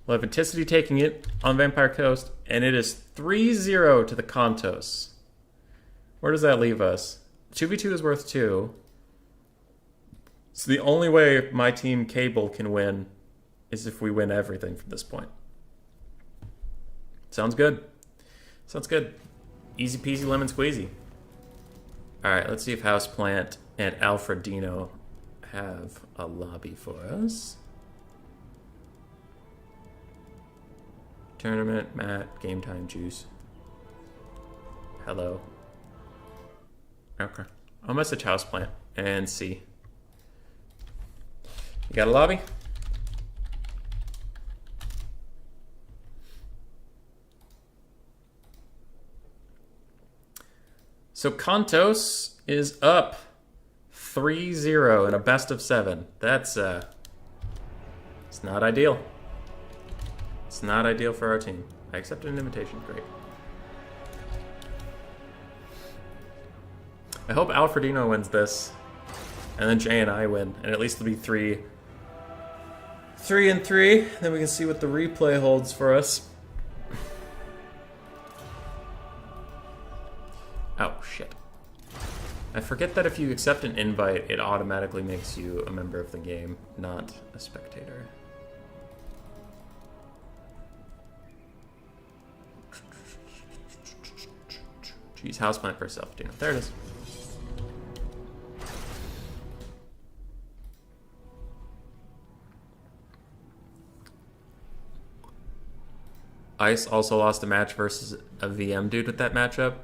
We'll have Anticity taking it on Vampire Coast, and it is 3-0 to the Kontos. Where does that leave us? 2v2 is worth 2. So the only way my team Cable can win is if we win everything from this point. Sounds good. Sounds good. Easy peasy lemon squeezy. Alright, let's see if Houseplant and Alfredino have a lobby for us. Tournament, Matt, Game Time, Juice. Hello. Okay. I'll message Houseplant and see. You got a lobby? So Kontos is up 3-0 in a best of 7. That's it's not ideal. It's not ideal for our team. I accepted an invitation. Great. I hope Alfredino wins this, and then Jay and I win, and at least it'll be 3-3. Then we can see what the replay holds for us. Oh, shit. I forget that if you accept an invite, it automatically makes you a member of the game, not a spectator. Jeez, houseplant for self-tune. There it is. Ice also lost a match versus a VM dude with that matchup.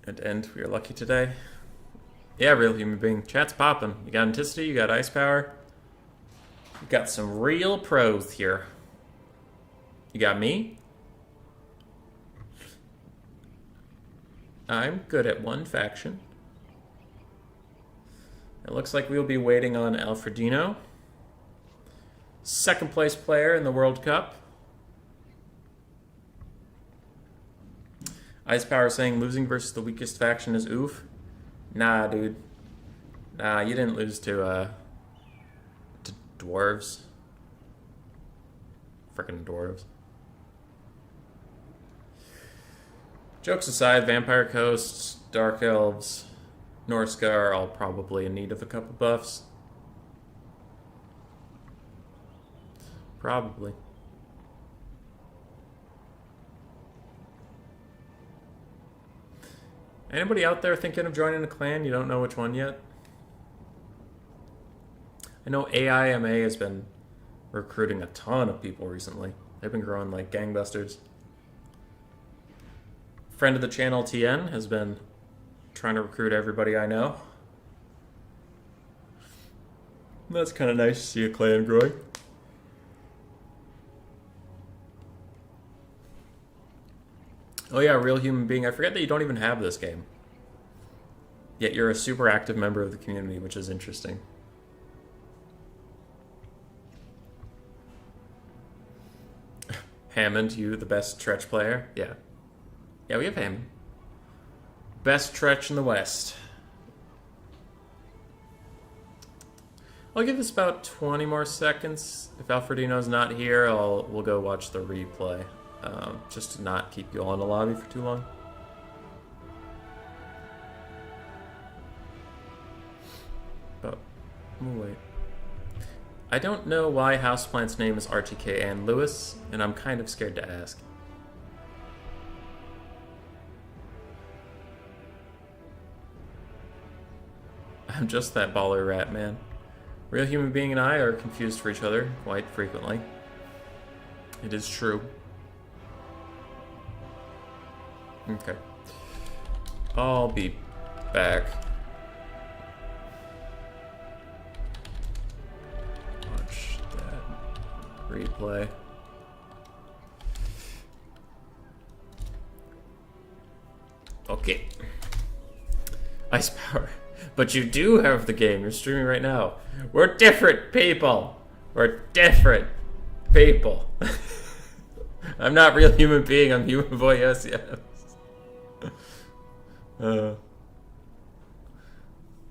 And we are lucky today. Yeah, real human being. Chat's popping. You got Anticity, you got Ice Power. You got some real pros here. You got me. I'm good at one faction. It looks like we'll be waiting on Alfredino. Second place player in the World Cup. Ice Power saying losing versus the weakest faction is oof. Nah, dude. Nah, you didn't lose to dwarves. Frickin' dwarves. Jokes aside, Vampire Coasts, Dark Elves, Norska are all probably in need of a couple buffs. Probably. Anybody out there thinking of joining a clan? You don't know which one yet? I know AIMA has been recruiting a ton of people recently. They've been growing like gangbusters. Friend of the channel, TN, has been trying to recruit everybody I know. That's kind of nice to see a clan growing. Oh yeah, real human being. I forget that you don't even have this game. Yet you're a super active member of the community, which is interesting. Hammond, you the best Tretch player? Yeah. Yeah, we have Hammond. Best Tretch in the West. I'll give this about 20 more seconds. If Alfredino's not here, we'll go watch the replay. Just to not keep you all in the lobby for too long. But we'll wait. I don't know why Houseplant's name is RTK and Lewis, and I'm kind of scared to ask. I'm just that baller rat, man. Real human being and I are confused for each other quite frequently. It is true. Okay. I'll be back. Watch that replay. Okay. Ice Power. But you do have the game. You're streaming right now. We're different people. We're different people. I'm not real human being. I'm human boy. Yes, yes.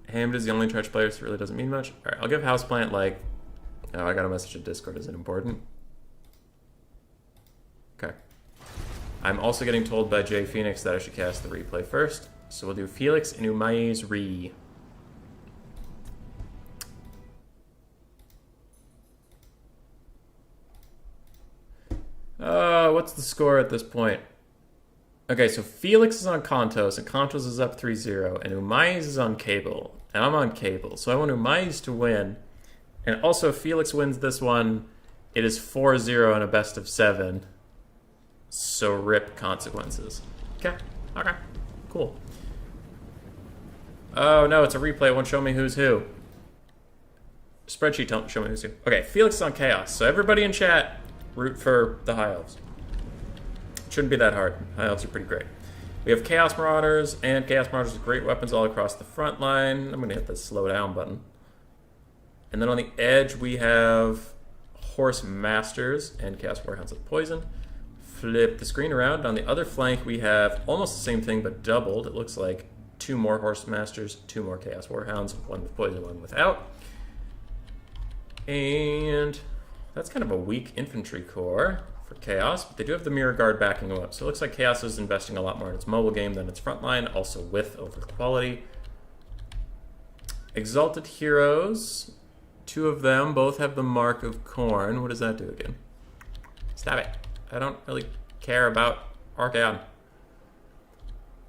Hammond is the only Tretch player, so it really doesn't mean much. Alright, I'll give Houseplant like... Oh, I got a message in Discord. Is it important? Okay. I'm also getting told by Jay Phoenix that I should cast the replay first. So we'll do Felix and Umai's Re. What's the score at this point? Okay, so Felix is on Kontos, and Kontos is up 3-0, and Umai's is on Cable, and I'm on Cable. So I want Umai's to win, and also if Felix wins this one, it is 4-0 and a best of 7. So rip consequences. Okay, okay, cool. Oh no, it's a replay, it won't show me who's who. Spreadsheet don't show me who's who. Okay, Felix is on Chaos, so everybody in chat, root for the High Elves. Shouldn't be that hard. High Elves are pretty great. We have Chaos Marauders, and Chaos Marauders with great weapons all across the front line. I'm going to hit the slow down button. And then on the edge, we have Horse Masters and Chaos Warhounds with poison. Flip the screen around. On the other flank, we have almost the same thing, but doubled. It looks like 2 more Horse Masters, 2 more Chaos Warhounds, 1 with poison, 1 without. And that's kind of a weak infantry corps for Chaos, but they do have the Mirror Guard backing them up. So it looks like Chaos is investing a lot more in its mobile game than its frontline, also width over quality. Exalted Heroes Two of them both have the Mark of Corn. What does that do again? Stop it. I don't really care about Archaon.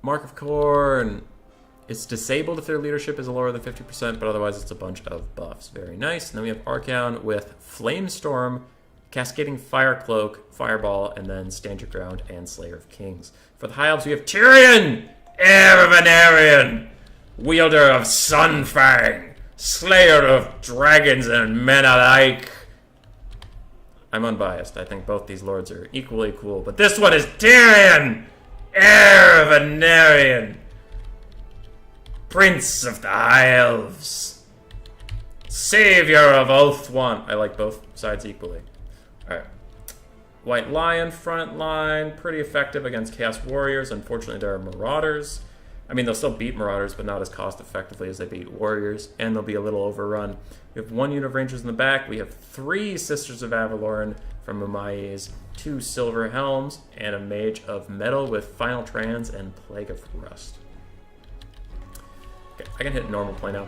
Mark of Corn. It's disabled if their leadership is lower than 50%, but otherwise it's a bunch of buffs. Very nice. And then we have Archaon with Flame Storm, Cascading Fire Cloak, Fireball, and then Stand Your Ground and Slayer of Kings. For the High Elves, we have Tyrion, Heir of Anarion, Wielder of Sunfang, Slayer of Dragons and Men alike. I'm unbiased. I think both these lords are equally cool, but this one is Tyrion, Heir of Anarion, Prince of the High Elves, Savior of Oathwan. I like both sides equally. Alright. White Lion, Frontline, pretty effective against Chaos Warriors. Unfortunately, there are Marauders. I mean, they'll still beat Marauders, but not as cost effectively as they beat Warriors, and they'll be a little overrun. We have 1 unit of Rangers in the back. We have 3 Sisters of Avalorn from Umayya's, 2 Silver Helms, and a Mage of Metal with Final Trans and Plague of Rust. Okay, I can hit normal play now.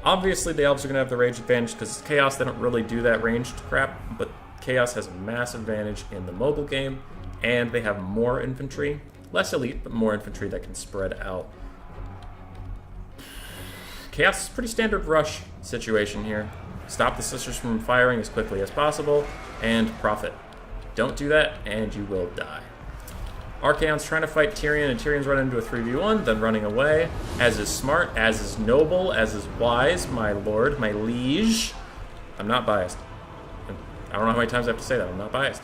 Obviously, the Elves are going to have the range advantage because Chaos, they don't really do that ranged crap, but Chaos has a massive advantage in the mobile game, and they have more infantry. Less elite, but more infantry that can spread out. Chaos is a pretty standard rush situation here. Stop the Sisters from firing as quickly as possible, and profit. Don't do that, and you will die. Archaon's trying to fight Tyrion, and Tyrion's running into a 3v1, then running away. As is smart, as is noble, as is wise, my lord, my liege. I'm not biased. I don't know how many times I have to say that. I'm not biased.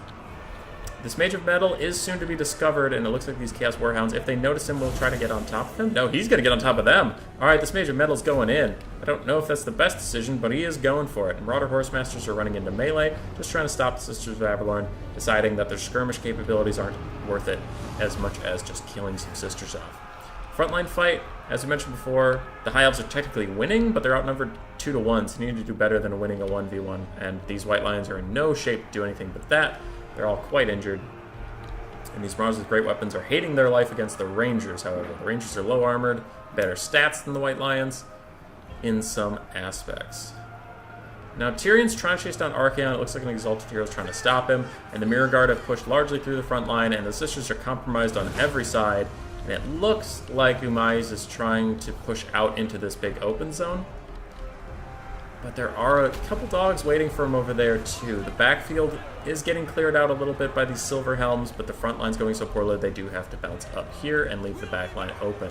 This Mage of Metal is soon to be discovered, and it looks like these Chaos Warhounds, if they notice him, will try to get on top of him. No, he's going to get on top of them. All right, this Mage of Metal's going in. I don't know if that's the best decision, but he is going for it. And Marauder Horsemasters are running into melee, just trying to stop the Sisters of Avalorn, deciding that their skirmish capabilities aren't worth it as much as just killing some Sisters off. Frontline fight, as we mentioned before, the High Elves are technically winning, but they're outnumbered 2-1, so you need to do better than winning a 1v1. And these White Lions are in no shape to do anything but that. They're all quite injured. And these Marauders with great weapons are hating their life against the Rangers, however. The Rangers are low armored, better stats than the White Lions in some aspects. Now Tyrion's trying to chase down Archaon. It looks like an Exalted Hero is trying to stop him. And the Mirror Guard have pushed largely through the front line, and the Sisters are compromised on every side. And it looks like Umayya's is trying to push out into this big open zone. But there are a couple dogs waiting for him over there, too. The backfield is getting cleared out a little bit by these Silver Helms, but the front line's going so poorly they do have to bounce up here and leave the back line open.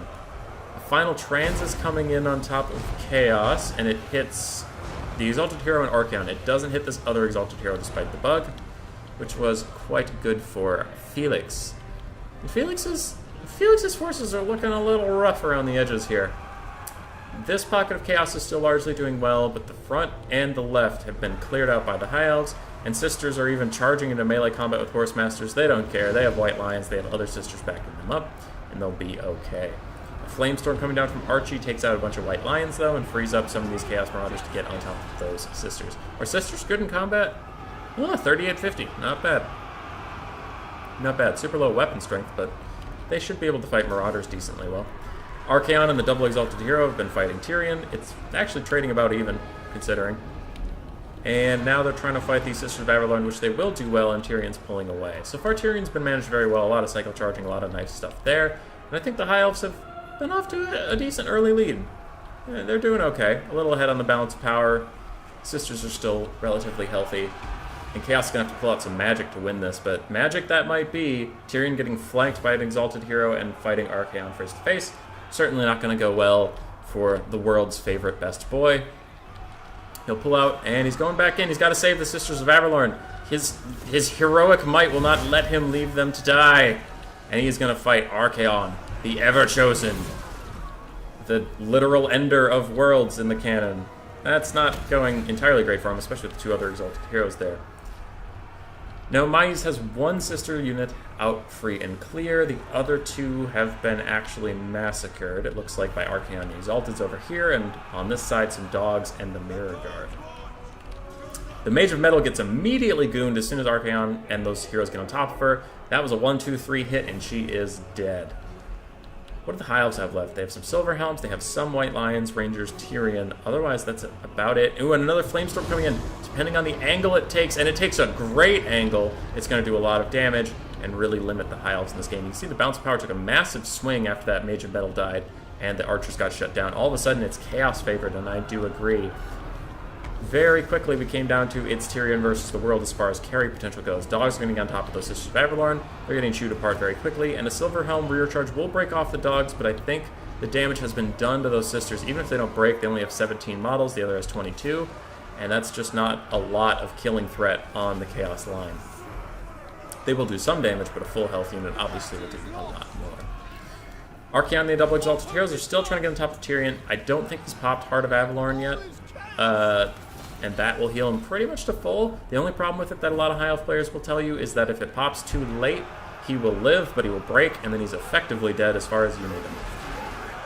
The final trans is coming in on top of Chaos, and it hits the Exalted Hero and Archaon. It doesn't hit this other Exalted Hero despite the bug, which was quite good for Felix. And Felix's forces are looking a little rough around the edges here. This pocket of Chaos is still largely doing well, but the front and the left have been cleared out by the High Elves, and Sisters are even charging into melee combat with Horsemasters. They don't care. They have White Lions. They have other Sisters backing them up, and they'll be okay. A Flamestorm coming down from Archie takes out a bunch of White Lions, though, and frees up some of these Chaos Marauders to get on top of those Sisters. Are Sisters good in combat? Oh, 3850. Not bad. Not bad. Super low weapon strength, but they should be able to fight Marauders decently well. Archaon and the double Exalted Hero have been fighting Tyrion. It's actually trading about even, considering. And now they're trying to fight these Sisters of Avalorn, which they will do well, and Tyrion's pulling away. So far, Tyrion's been managed very well. A lot of cycle charging, a lot of nice stuff there. And I think the High Elves have been off to a decent early lead. Yeah, they're doing okay. A little ahead on the balance of power. Sisters are still relatively healthy. And Chaos is going to have to pull out some magic to win this, but magic that might be Tyrion getting flanked by an Exalted Hero and fighting Archaon face to face. Certainly not going to go well for the world's favorite best boy. He'll pull out, and he's going back in. He's got to save the Sisters of Avalorn. His heroic might will not let him leave them to die. And he's going to fight Archaon, the Ever-Chosen, the literal ender of worlds in the canon. That's not going entirely great for him, especially with the 2 other Exalted Heroes there. Now, Umayya's has 1 sister unit out free and clear. The other 2 have been actually massacred, it looks like, by Archaon. The Exalted's over here, and on this side, some dogs and the Mirror Guard. The Mage of Metal gets immediately gooned as soon as Archaon and those heroes get on top of her. That was a 1-2-3 hit, and she is dead. What do the Hives have left? They have some Silver Helms, they have some White Lions, Rangers, Tyrion. Otherwise, that's about it. Ooh, and another Flamestorm coming in. Depending on the angle it takes, and it takes a great angle, it's going to do a lot of damage and really limit the High Elves in this game. You can see the bounce power took a massive swing after that Mage of Metal died, and the Archers got shut down. All of a sudden, it's Chaos favored, and I do agree. Very quickly, we came down to it's Tyrion versus the world as far as carry potential goes. Dogs are going to be on top of those Sisters of Avalorn. They're getting chewed apart very quickly, and a Silver Helm rear charge will break off the dogs, but I think the damage has been done to those Sisters. Even if they don't break, they only have 17 models, the other has 22, and that's just not a lot of killing threat on the Chaos line. They will do some damage, but a full health unit obviously will do a lot more. Archaon and the Double Exalted Heroes are still trying to get on top of Tyrion. I don't think he's popped Heart of Avalorn yet. And that will heal him pretty much to full. The only problem with it that a lot of High Elf players will tell you is that if it pops too late, he will live, but he will break, and then he's effectively dead as far as you need him.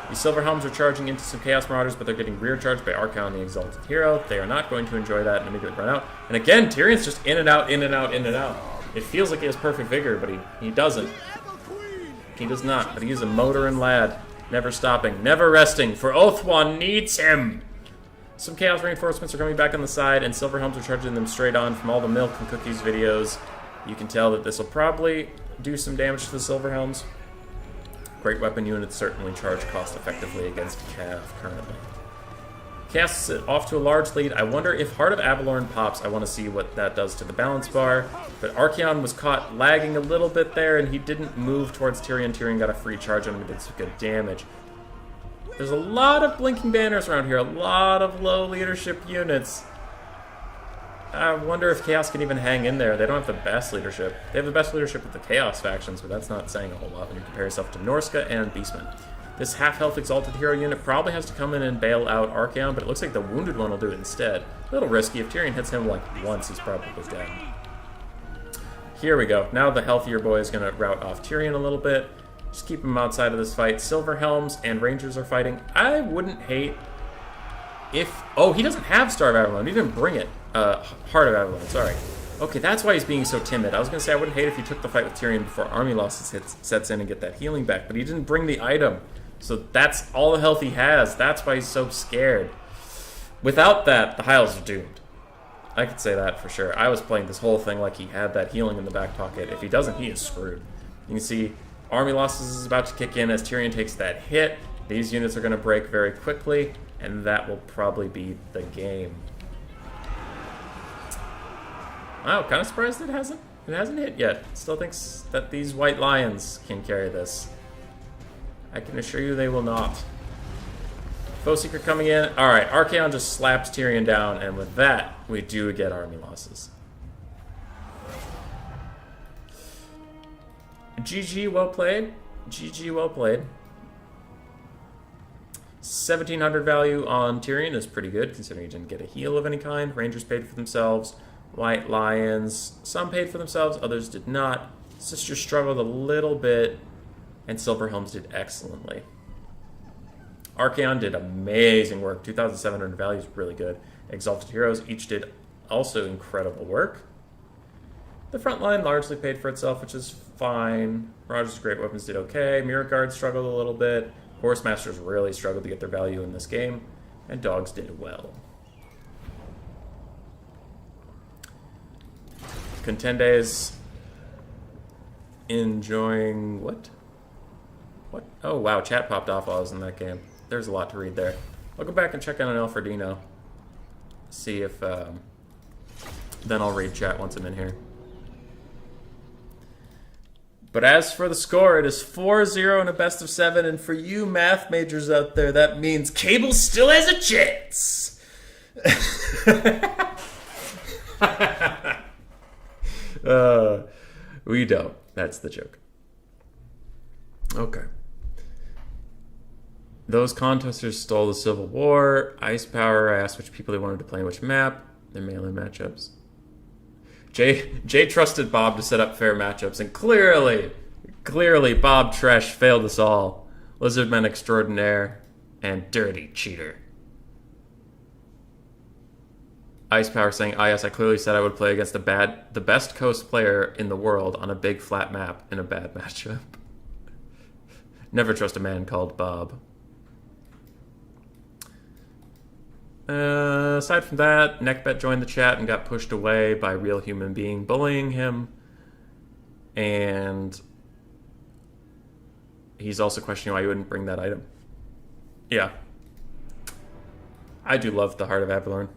The Silver Helms are charging into some Chaos Marauders, but they're getting rear charged by Archaon, the Exalted Hero. They are not going to enjoy that and immediately run out. And again, Tyrion's just in and out, in and out, in and out. It feels like he has perfect vigor, but he doesn't. He does not, but he is a motoring lad. Never stopping, never resting, for Oathwan needs him! Some Chaos Reinforcements are coming back on the side, and Silver Helms are charging them straight on from all the Milk and Cookies videos. You can tell that this will probably do some damage to the Silver Helms. Great weapon units certainly charge cost effectively against Cav currently. Casts it off to a large lead. I wonder if Heart of Avalorn pops. I want to see what that does to the balance bar. But Archaon was caught lagging a little bit there, and he didn't move towards Tyrion. Tyrion got a free charge on him and did some good damage. There's a lot of blinking banners around here, a lot of low leadership units. I wonder if Chaos can even hang in there. They don't have the best leadership. They have the best leadership with the Chaos factions, but that's not saying a whole lot when you compare yourself to Norska and Beastman. This half-health Exalted Hero unit probably has to come in and bail out Archaon, but it looks like the Wounded One will do it instead. A little risky. If Tyrion hits him like once, he's probably dead. Here we go. Now the healthier boy is going to rout off Tyrion a little bit. Just keep him outside of this fight. Silver Helms and Rangers are fighting. I wouldn't hate if... Oh, he doesn't have Star of Avalon. He didn't bring it. Heart of Avalon, sorry. Okay, that's why he's being so timid. I was going to say I wouldn't hate if he took the fight with Tyrion before Army Losses sets in and get that healing back, but he didn't bring the item. So that's all the health he has. That's why he's so scared. Without that, the Hiles are doomed. I could say that for sure. I was playing this whole thing like he had that healing in the back pocket. If he doesn't, he is screwed. You can see Army Losses is about to kick in as Tyrion takes that hit. These units are going to break very quickly, and that will probably be the game. Wow, kind of surprised it hasn't hit yet. Still thinks that these White Lions can carry this. I can assure you they will not. Foe Seeker coming in. Alright, Archaon just slaps Tyrion down, and with that, we do get Army Losses. GG, well played. GG, well played. 1,700 value on Tyrion is pretty good, considering he didn't get a heal of any kind. Rangers paid for themselves. White Lions, some paid for themselves, others did not. Sisters struggled a little bit, and Silver Helms did excellently. Archaon did amazing work. 2,700 value is really good. Exalted Heroes each did also incredible work. The Frontline largely paid for itself, which is fine. Rogers' Great Weapons did okay. Mirror Guards struggled a little bit. Horse Masters really struggled to get their value in this game. And Dogs did well. Contendes enjoying... What? What? Oh, wow. Chat popped off while I was in that game. There's a lot to read there. I'll go back and check out an Alfredino. See if... then I'll read chat once I'm in here. But as for the score, it is 4-0 in a best of 7, and for you math majors out there, that means Cable still has a chance! We don't. That's the joke. Okay. Those contesters stole the Civil War. Ice Power, I asked which people they wanted to play in which map. Their melee matchups. Jay trusted Bob to set up fair matchups, and clearly Bob Tresh failed us all. Lizardman extraordinaire and dirty cheater. Ice Power saying, yes, I clearly said I would play against the best coast player in the world on a big flat map in a bad matchup. Never trust a man called Bob. Aside from that, Neckbet joined the chat and got pushed away by a real human being bullying him. And he's also questioning why you wouldn't bring that item. Yeah. I do love the Heart of Avalorn.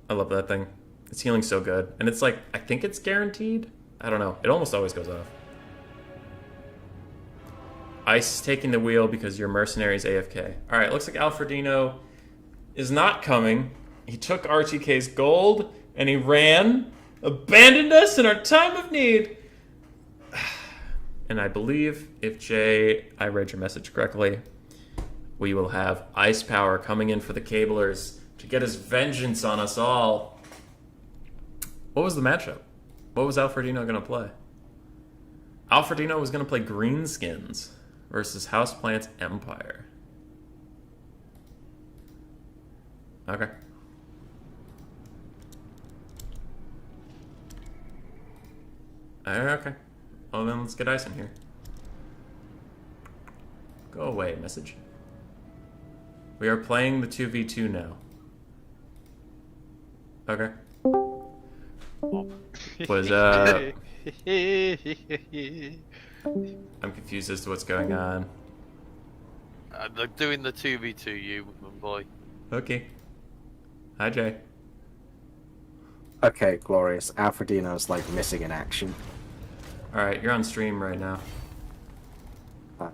I love that thing. It's healing so good. And it's like, I think it's guaranteed? I don't know. It almost always goes off. Ice is taking the wheel because your mercenaries AFK. Alright, looks like Alfredino is not coming. He took RTK's gold and he ran, abandoned us in our time of need. And I believe if I read your message correctly, we will have Ice Power coming in for the Cablers to get his vengeance on us all. What was the matchup? What was Alfredino going to play? Alfredino was going to play Greenskins versus Houseplant's Empire. Okay. Okay. Well, then let's get Ice in here. Go away, message. We are playing the 2v2 now. Okay. What's up? I'm confused as to what's going on. I'm doing the 2v2, you boy. Okay. Hi, Jay. Okay, glorious. Alfredino's like missing in action. Alright, you're on stream right now. Uh,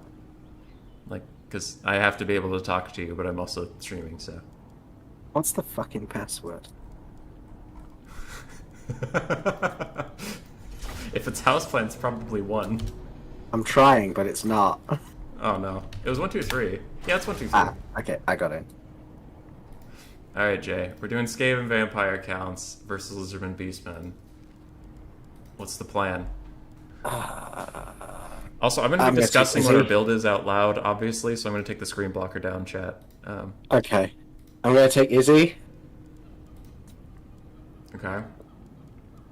Like, because I have to be able to talk to you, but I'm also streaming, so. What's the fucking password? If it's Houseplant, it's probably 1. I'm trying, but it's not. Oh no. It was 1, 2, 3. Yeah, it's 1, 2, 3. Ah, okay, I got it. Alright, Jay. We're doing Skaven Vampire counts versus Lizardman Beastmen. What's the plan? Also, I'm going to be discussing what our build is out loud, obviously, so I'm going to take the screen blocker down, chat. Okay. I'm gonna take Izzy. Okay.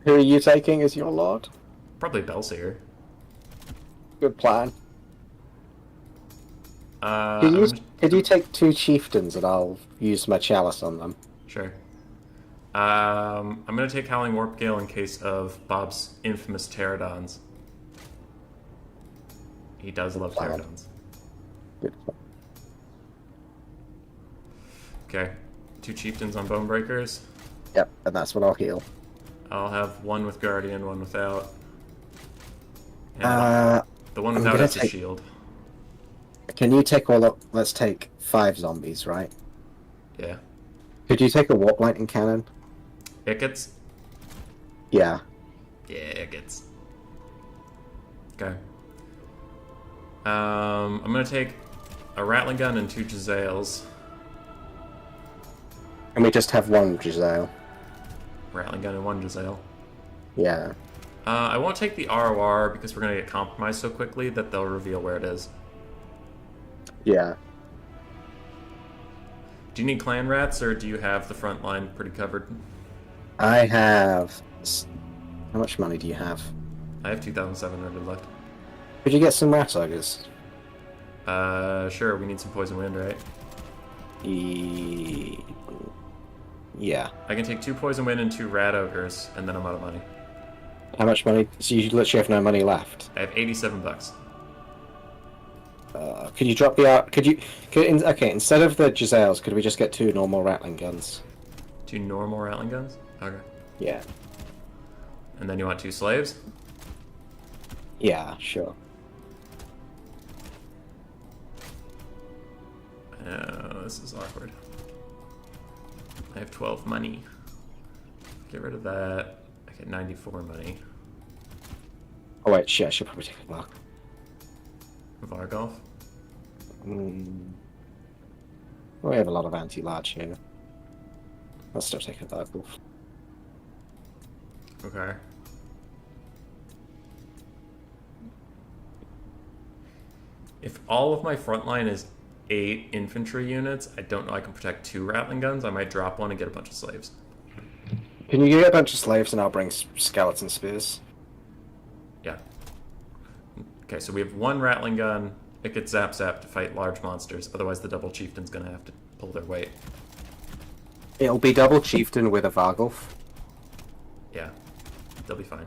Who are you taking as your lord? Probably Belseer. Good plan. I'm Could you take 2 chieftains and I'll use my chalice on them? Sure. I'm going to take Howling Warpgale in case of Bob's infamous Pterodons. He does love Pterodons. Good. Okay. 2 chieftains on Bonebreakers. Yep, and that's what I'll heal. I'll have 1 with Guardian, 1 without. And the one I'm without gonna has a take- shield. Can you take all up? Let's take 5 zombies, right? Yeah. Could you take a warp lightning cannon? Ickets? Yeah. Yeah, Ickets. Okay. I'm gonna take a Rattling Gun and 2 Jezzails. And we just have 1 Giselle. Rattling Gun and 1 Jezzail. Yeah. I won't take the ROR because we're gonna get compromised so quickly that they'll reveal where it is. Yeah. Do you need clan rats or do you have the front line pretty covered? I have... How much money do you have? I have 2,700 left. Could you get some rat ogres? Sure, we need some poison wind, right? Yeah. I can take 2 poison wind and 2 rat ogres, and then I'm out of money. How much money? So you literally have no money left. I have 87 bucks. Could you drop the art? Okay, instead of the Giselles, could we just get 2 normal rattling guns? 2 normal rattling guns? Okay. Yeah. And then you want 2 slaves? Yeah, sure. Oh, this is awkward. I have 12 money. Get rid of that. I get 94 money. Oh wait, shit, I should probably take a look. Vargolf? We have a lot of anti-large here. I'll still take a Vargolf. Okay. If all of my front line is 8 infantry units, I don't know I can protect 2 Rattling guns. I might drop 1 and get a bunch of slaves. Can you get a bunch of slaves and I'll bring skeleton spears? Yeah. Okay, so we have 1 Rattling gun, it gets zap to fight large monsters. Otherwise, the double chieftain's gonna have to pull their weight. It'll be double chieftain with a Vargulf. Yeah, they'll be fine.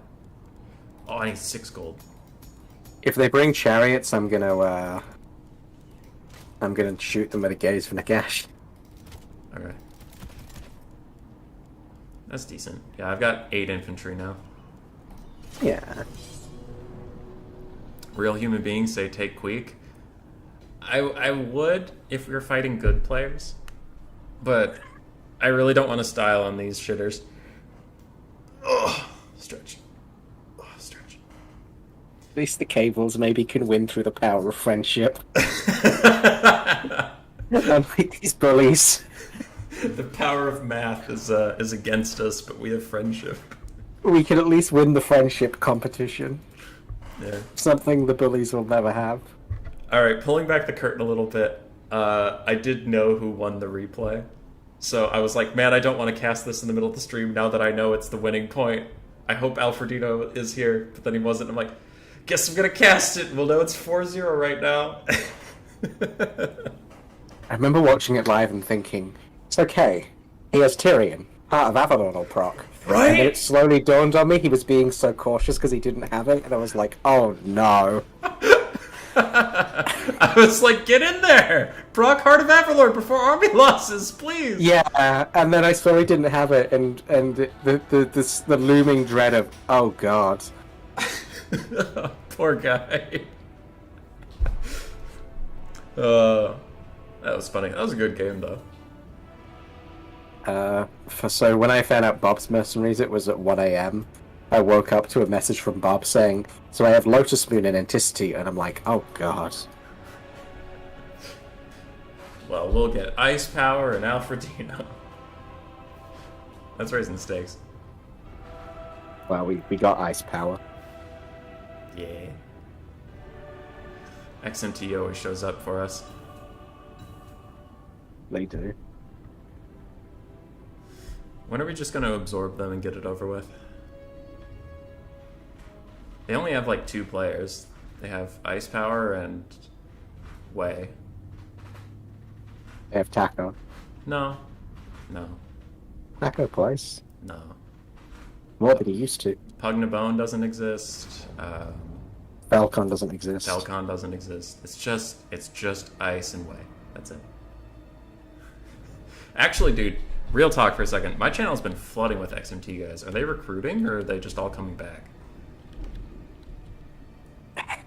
Oh, I need 6 gold. If they bring chariots, I'm gonna shoot them with a gaze for Nagash. Okay. That's decent. Yeah, I've got 8 infantry now. Yeah. Real human beings say take Queek. I would if we were fighting good players, but I really don't want to style on these shitters. Oh, stretch. Oh, stretch. At least the cables maybe can win through the power of friendship. Unlike these bullies. The power of math is against us, but we have friendship. We can at least win the friendship competition. Yeah. Something the bullies will never have. Alright, pulling back the curtain a little bit, I did know who won the replay. So I was like, man, I don't want to cast this in the middle of the stream now that I know it's the winning point. I hope Alfredino is here, but then he wasn't. I'm like, guess I'm going to cast it. We'll know it's 4-0 right now. I remember watching it live and thinking, it's okay. He has Tyrion. Heart of Avalon will proc. Right? And then it slowly dawned on me he was being so cautious because he didn't have it, and I was like, oh no. I was like, get in there! Proc Heart of Avalon before army losses, please! Yeah, and then I slowly didn't have it, and the looming dread of, oh god. Poor guy. That was funny. That was a good game, though. So when I found out Bob's mercenaries, it was at 1 AM. I woke up to a message from Bob saying, so I have Lotus Moon and Anticity, and I'm like, oh god. Well, we'll get Ice Power and Alfredino. That's raising the stakes. Well, we got Ice Power. Yeah. XMT always shows up for us. They do. When are we just going to absorb them and get it over with? They only have like 2 players. They have Ice Power and Way. They have Taco. No. No. Taco plays. No. More than he used to. Pugnabone doesn't exist. Falcon doesn't exist. Falcon doesn't exist. It's just Ice and Way. That's it. Actually, dude, real talk for a second. My channel's been flooding with XMT guys. Are they recruiting or are they just all coming back?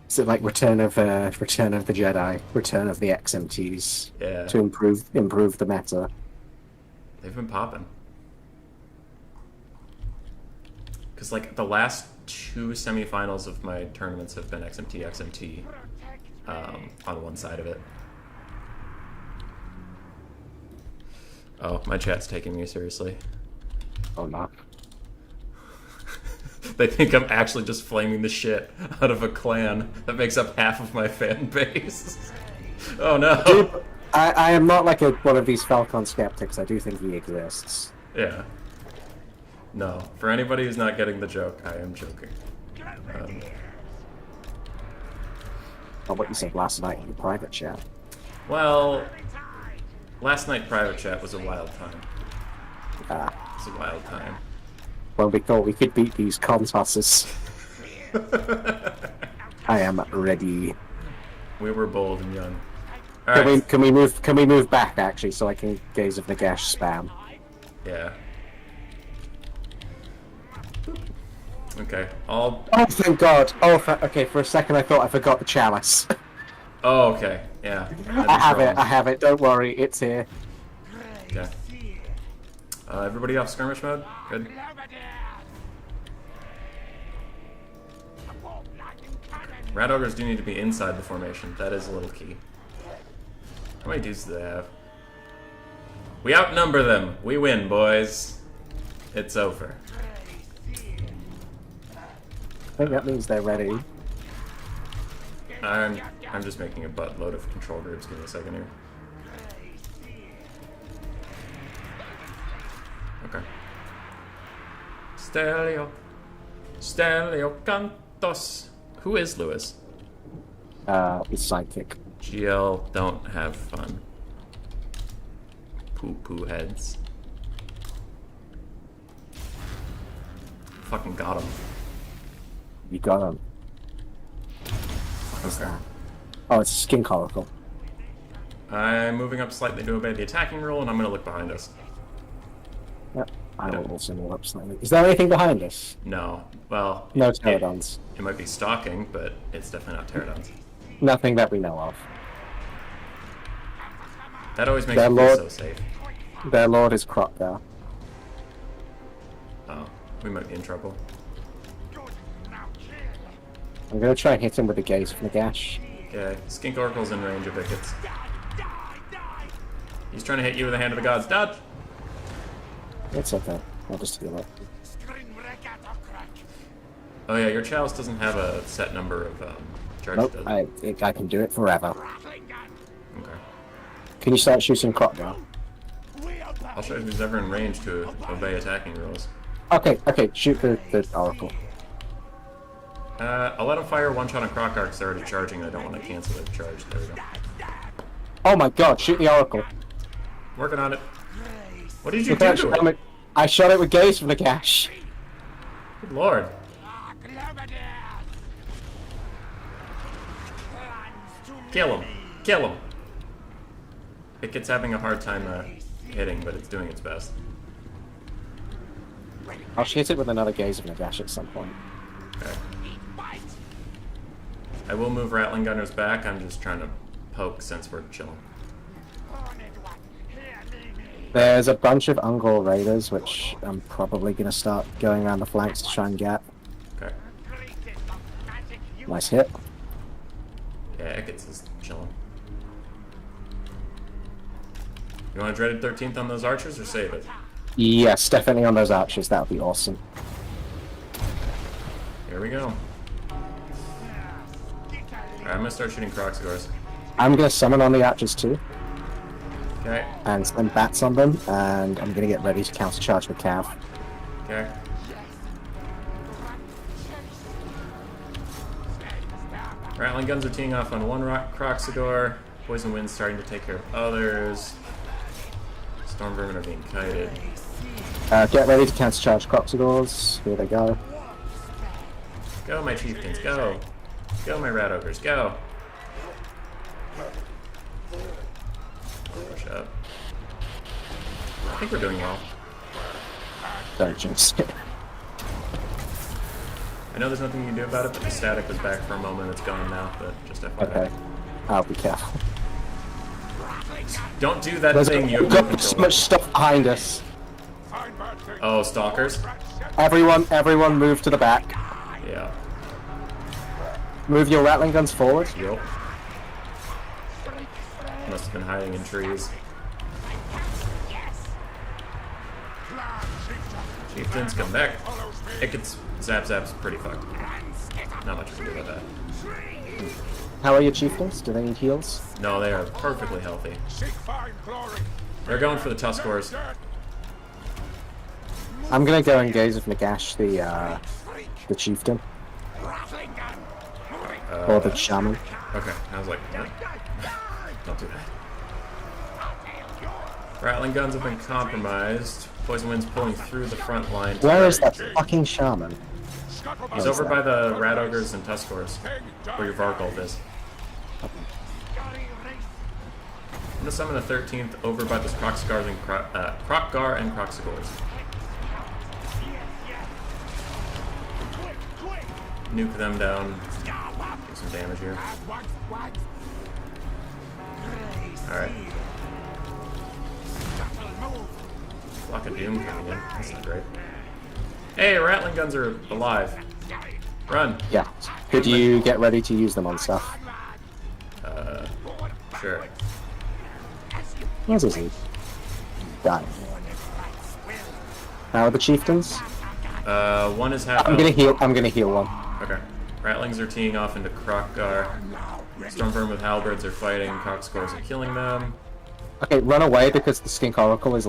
Is it like Return of the Jedi, Return of the XMTs? Yeah. To improve the meta. They've been popping. Because like the last 2 semifinals of my tournaments have been XMT on one side of it. Oh, my chat's taking me seriously. Oh no. They think I'm actually just flaming the shit out of a clan that makes up half of my fan base. Oh no. Dude, I am not like one of these Falcon skeptics. I do think he exists. Yeah. No. For anybody who's not getting the joke, I am joking. What you said last night in the private chat. Well, last night private chat was a wild time. It's a wild time. Well, we thought we could beat these contosses. I am ready. We were bold and young. All right. Can we move back actually so I can gaze of Nagash spam? Yeah. Okay. All. Oh, thank God! Oh, okay. For a second, I thought I forgot the chalice. Oh, okay. Yeah. I have it. I have it. Don't worry, it's here. Okay. Everybody off skirmish mode? Good. Rat ogres do need to be inside the formation. That is a little key. How many dudes do they have? We outnumber them. We win, boys. It's over. I think that means they're ready. I'm just making a buttload of control groups. Give me a second here. Okay. Stelio Cantos. Who is Lewis? His sidekick. GL don't have fun. Poo-poo heads. Fucking got him. You got him. What's that? Oh, it's a skin coracle. I'm moving up slightly to obey the attacking rule, and I'm going to look behind us. Yep. I will also move up slightly. Is there anything behind us? No. Well... No pterodons. It might be stalking, but it's definitely not pterodons. Nothing that we know of. That always makes me feel so safe. Their lord is Crocodile. Oh, we might be in trouble. I'm gonna try and hit him with the gaze from the gash. Okay, Skink Oracle's in range of Ickets. He's trying to hit you with the Hand of the Gods. Dodge! It's okay. I'll just heal it. Oh yeah, your chalice doesn't have a set number of charges, Nope, does it? I can do it forever. Okay. Can you start shooting Crocodile? I'll show you who's ever in range to obey attacking rules. Okay, shoot the Oracle. I'll let him fire one shot on Croc Arcs. They're already charging. I don't want to cancel their charge. There we go. Oh my god, shoot the Oracle. Working on it. What did you do to it? I shot it with gaze from the gash. Good lord. Kill him. Kill him. Icket's having a hard time hitting, but it's doing its best. I'll shoot it with another gaze from the gash at some point. Okay. I will move Rattling Gunners back. I'm just trying to poke since we're chilling. There's a bunch of Ungol Raiders, which I'm probably going to start going around the flanks to try and get. Okay. Nice hit. Yeah, Ickets is chilling. You want a dreaded 13th on those archers, or save it? Yes, definitely on those archers. That would be awesome. Here we go. Alright, I'm gonna start shooting Croxagors. I'm going to summon on the archers too, Okay. and send bats on them, and I'm going to get ready to countercharge the Cav. Okay. Rattling Guns are teeing off on one Croxagor. Poison Wind's starting to take care of others. Storm Vermin are being kited. Get ready to countercharge Croxagors. Here they go. Go, my chieftains, go! Go, my rat ogres, go! Push up. I think we're doing well. Don't jinx it. I know there's nothing you can do about it, but the static was back for a moment. It's gone now, but just FYI. Okay. I'll be careful. Don't do that There's thing you have no got control so of. much stuff behind us. Oh, stalkers? Everyone move to the back. Yeah. Move your Rattling Guns forward. Yup. Must have been hiding in trees. Chieftains, come back. Icket's Zap's pretty fucked. Not much we can do about that. How are your chieftains? Do they need heals? No, they are perfectly healthy. They're going for the Tuskors. I'm gonna go engage with Nagash, the chieftain. Or the shaman. Okay, I was like, what? Don't do that. Rattling Guns have been compromised. Poison Wind's pulling through the front line. Where is that fucking shaman? He's over by the Rat Ogres and Tuskors, where your Vargold is. I'm gonna summon a 13th over by this Croxgar and Croxagors. Nuke them down. Do some damage here. Alright. Flock of Doom coming in. That's not great. Hey, Rattling Guns are alive. Run. Yeah. Could you get ready to use them on stuff? Sure. Where's his lead? Done. How are the chieftains? One is half. I'm gonna heal one. Okay. Rattlings are teeing off into Crockgar. Stormburn with halberds are fighting. Crocscores are killing them. Okay, run away because the Skink Oracle is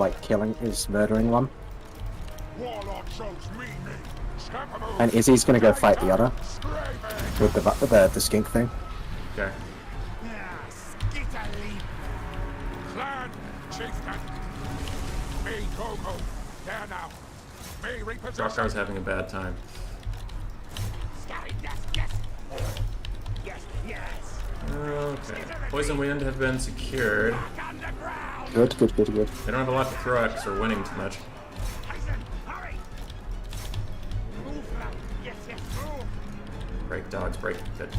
murdering one. And Izzy's gonna go fight the other with the skink thing. Okay. Rockgar's having a bad time. Okay. Poison Wind have been secured. Good. They don't have a lot to throw at because we're winning too much. Break dogs, break. Good.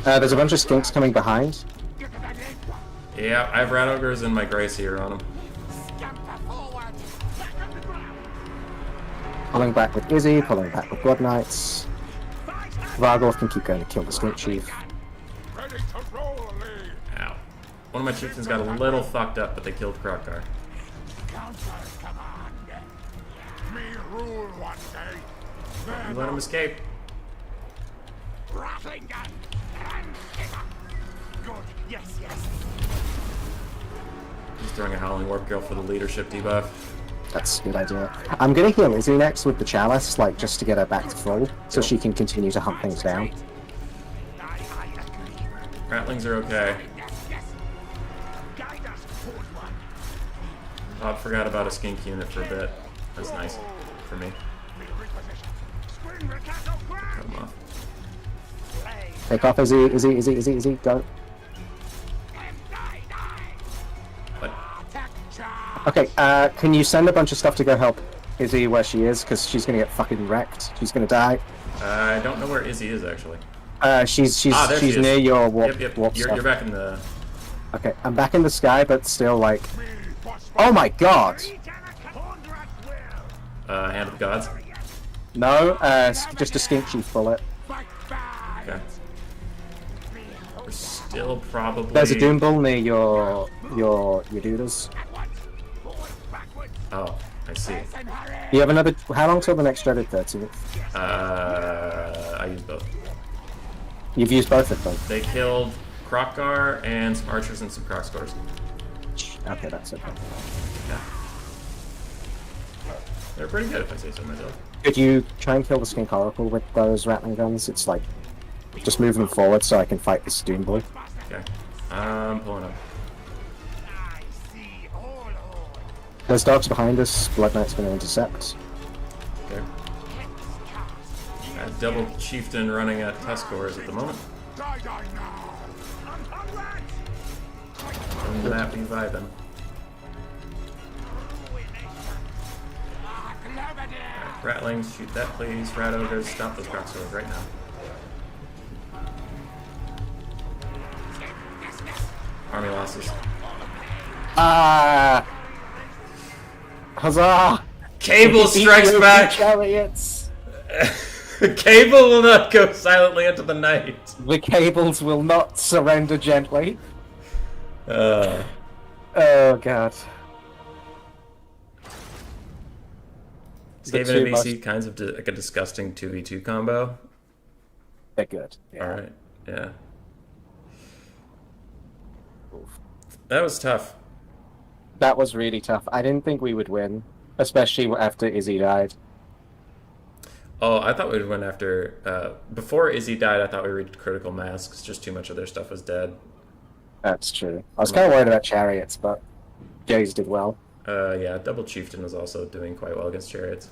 There's a bunch of skinks coming behind. Yeah, I have rat ogres and my grace here on them. Pulling back with Izzy, pulling back with Blood Knights. Vargolf can keep going to kill the skink chief. Ow. One of my chieftains got a little fucked up, but they killed Krokkar. Let him escape. He's throwing a Howling Warp Girl for the leadership debuff. That's a good idea. I'm gonna heal Izzy next with the Chalice, like, just to get her back to full, so she can continue to hunt things down. Ratlings are okay. Bob forgot about a skink unit for a bit. That's nice for me. Cut him off. Take off Izzy, go. What? Okay, can you send a bunch of stuff to go help Izzy where she is, because she's gonna get fucking wrecked. She's gonna die. I don't know where Izzy is, actually. She's near your warp Yep. You're stuff. back in the... Okay, I'm back in the sky, but still, like... Oh my god! Hand of the Gods. No, just a skink chief bullet. Okay. We're still probably... There's a Doom Bull near your doodles. Oh, I see. You have another... How long till the next dreaded 13th? I used both. You've used both of them? They killed Krokkar and some archers and some croc scores. Okay, that's okay. Yeah. They're pretty good if I say so myself. Could you try and kill the Skink Oracle with those rattling guns? It's like... Just move them forward so I can fight this Doom Bull. Okay. I'm pulling up. There's dogs behind us. Blood Knight's going to intercept. Okay. Double chieftain running at Tuskors at the moment. And that be vibing. Right, Ratlings, shoot that please. Rat ogres, stop those crossbows right now. Army losses. Huzzah! Cable strikes back! Chariots! Cable will not go silently into the night. The cables will not surrender gently. Oh god. Skaven and VC kinds of like a disgusting 2v2 combo. They're good. Yeah. Alright, yeah. That was tough. That was really tough. I didn't think we would win, especially after Izzy died. Oh, I thought we'd win after... before Izzy died, I thought we reached critical mass, because just too much of their stuff was dead. That's true. I was kind of worried about chariots, but Jays did well. Yeah, Double Chieftain was also doing quite well against chariots.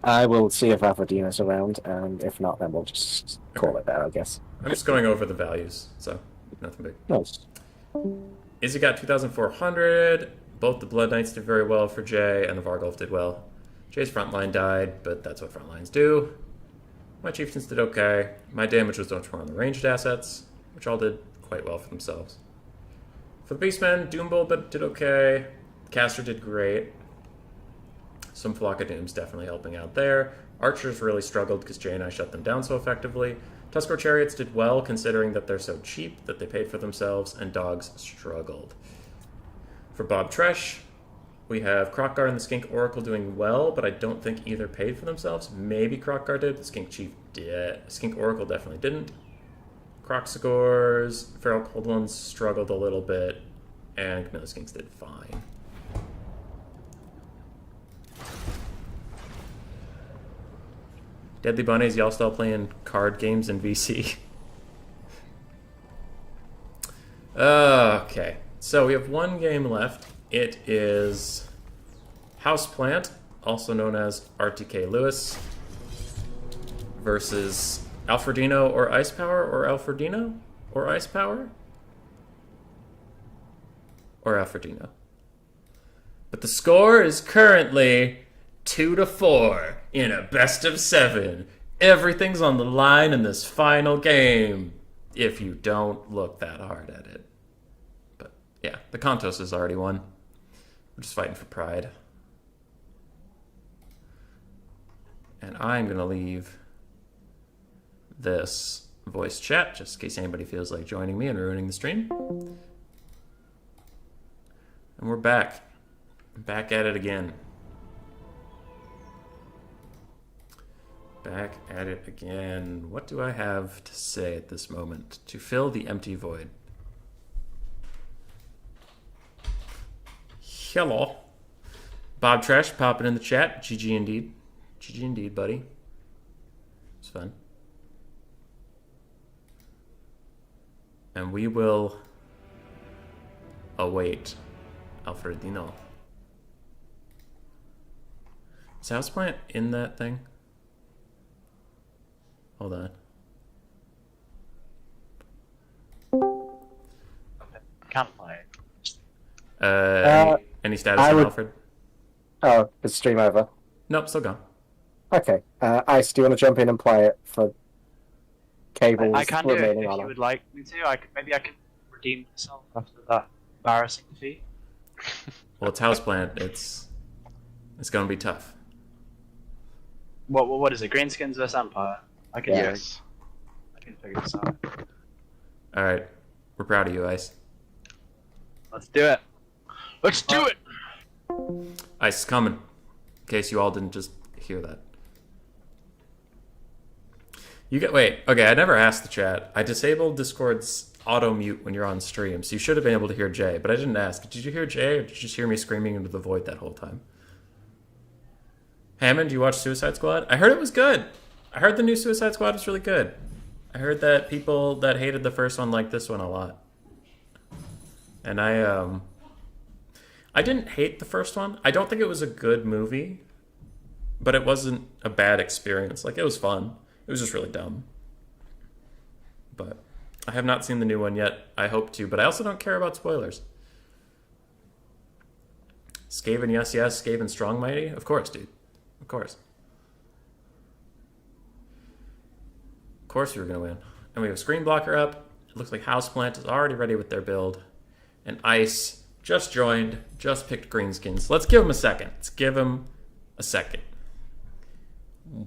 I will see if Alfredina's around, and if not, then we'll just call it there, I guess. I'm just going over the values, so nothing big. Nice. Izzy got 2,400. Both the Blood Knights did very well for Jay, and the Vargolf did well. Jay's Frontline died, but that's what Frontlines do. My Chieftains did okay. My damage was much more on the ranged assets, which all did quite well for themselves. For the Beastmen, Doombull did okay. Caster did great. Some Flock of Dooms definitely helping out there. Archers really struggled because Jay and I shut them down so effectively. Tuskor Chariots did well considering that they're so cheap that they paid for themselves, and Dogs struggled. For Bob Tresh, we have Krokkar and the Skink Oracle doing well, but I don't think either paid for themselves. Maybe Krokkar did, the Skink Chief did. Skink Oracle definitely didn't. Croc Scores, Feral Cold Ones struggled a little bit, and Camilla Skinks did fine. Deadly Bunnies, y'all still playing card games in VC? Okay, so we have one game left. It is Houseplant, also known as RTK Lewis, versus Alfredino or Ice Power, or Alfredino or Ice Power, or Alfredino. But the score is currently 2-4 in a best of 7. Everything's on the line in this final game, if you don't look that hard at it. But yeah, the Contos has already won. We're just fighting for pride. And I'm going to leave this voice chat, just in case anybody feels like joining me and ruining the stream. And we're back. Back at it again. Back at it again. What do I have to say at this moment to fill the empty void? Hello. Bob Trash popping in the chat. GG indeed. GG indeed, buddy. It's fun. And we will await Alfredino. Is Houseplant in that thing? Hold on. Can't play. Any status on Alfred? Oh, is stream over? Nope, still gone. Okay. Ice, do you want to jump in and play it for cables I can do it remaining if on you it? would like me to. Maybe I can redeem myself after that embarrassing defeat. Well, it's Houseplant. It's going to be tough. What is it? Greenskins vs Empire? I can Yes. I can figure this out. All right. We're proud of you, Ice. Let's do it. Let's do it. Ice is coming. In case you all didn't just hear that. Wait. Okay, I never asked the chat. I disabled Discord's auto mute when you're on stream, so you should have been able to hear Jay, but I didn't ask. Did you hear Jay, or did you just hear me screaming into the void that whole time? Hammond, you watch Suicide Squad? I heard it was good. I heard the new Suicide Squad was really good. I heard that people that hated the first one liked this one a lot. And I didn't hate the first one. I don't think it was a good movie, but it wasn't a bad experience. Like, it was fun. It was just really dumb. But I have not seen the new one yet. I hope to, but I also don't care about spoilers. Skaven, yes, yes. Skaven strong, mighty? Of course, dude. Of course. Of course we were going to win. And we have a screen blocker up. It looks like Houseplant is already ready with their build. And Ice just joined, just picked greenskins. Let's give him a second. Let's give him a second.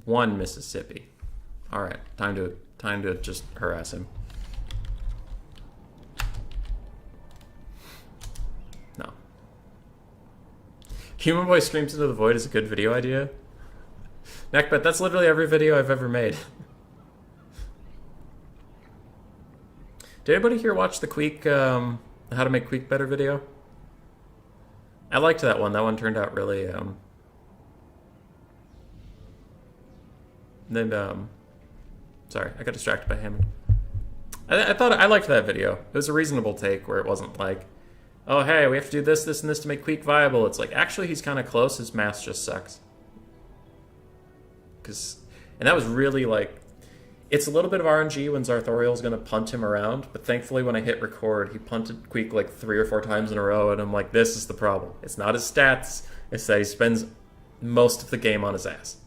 One Mississippi. All right, time to just harass him. No. Human Boy Screams into the Void is a good video idea. Neckbet, that's literally every video I've ever made. Did anybody here watch the Queek, How to Make Queek Better video? I liked that one. That one turned out really, sorry, I got distracted by Hammond. I thought I liked that video. It was a reasonable take where it wasn't like, oh, hey, we have to do this, this, and this to make Queek viable. It's like, actually, he's kind of close. His math just sucks. And that was really like, it's a little bit of RNG when Zarthoriel's going to punt him around, but thankfully when I hit record, he punted Queek like 3 or 4 times in a row, and I'm like, this is the problem. It's not his stats, it's that he spends most of the game on his ass.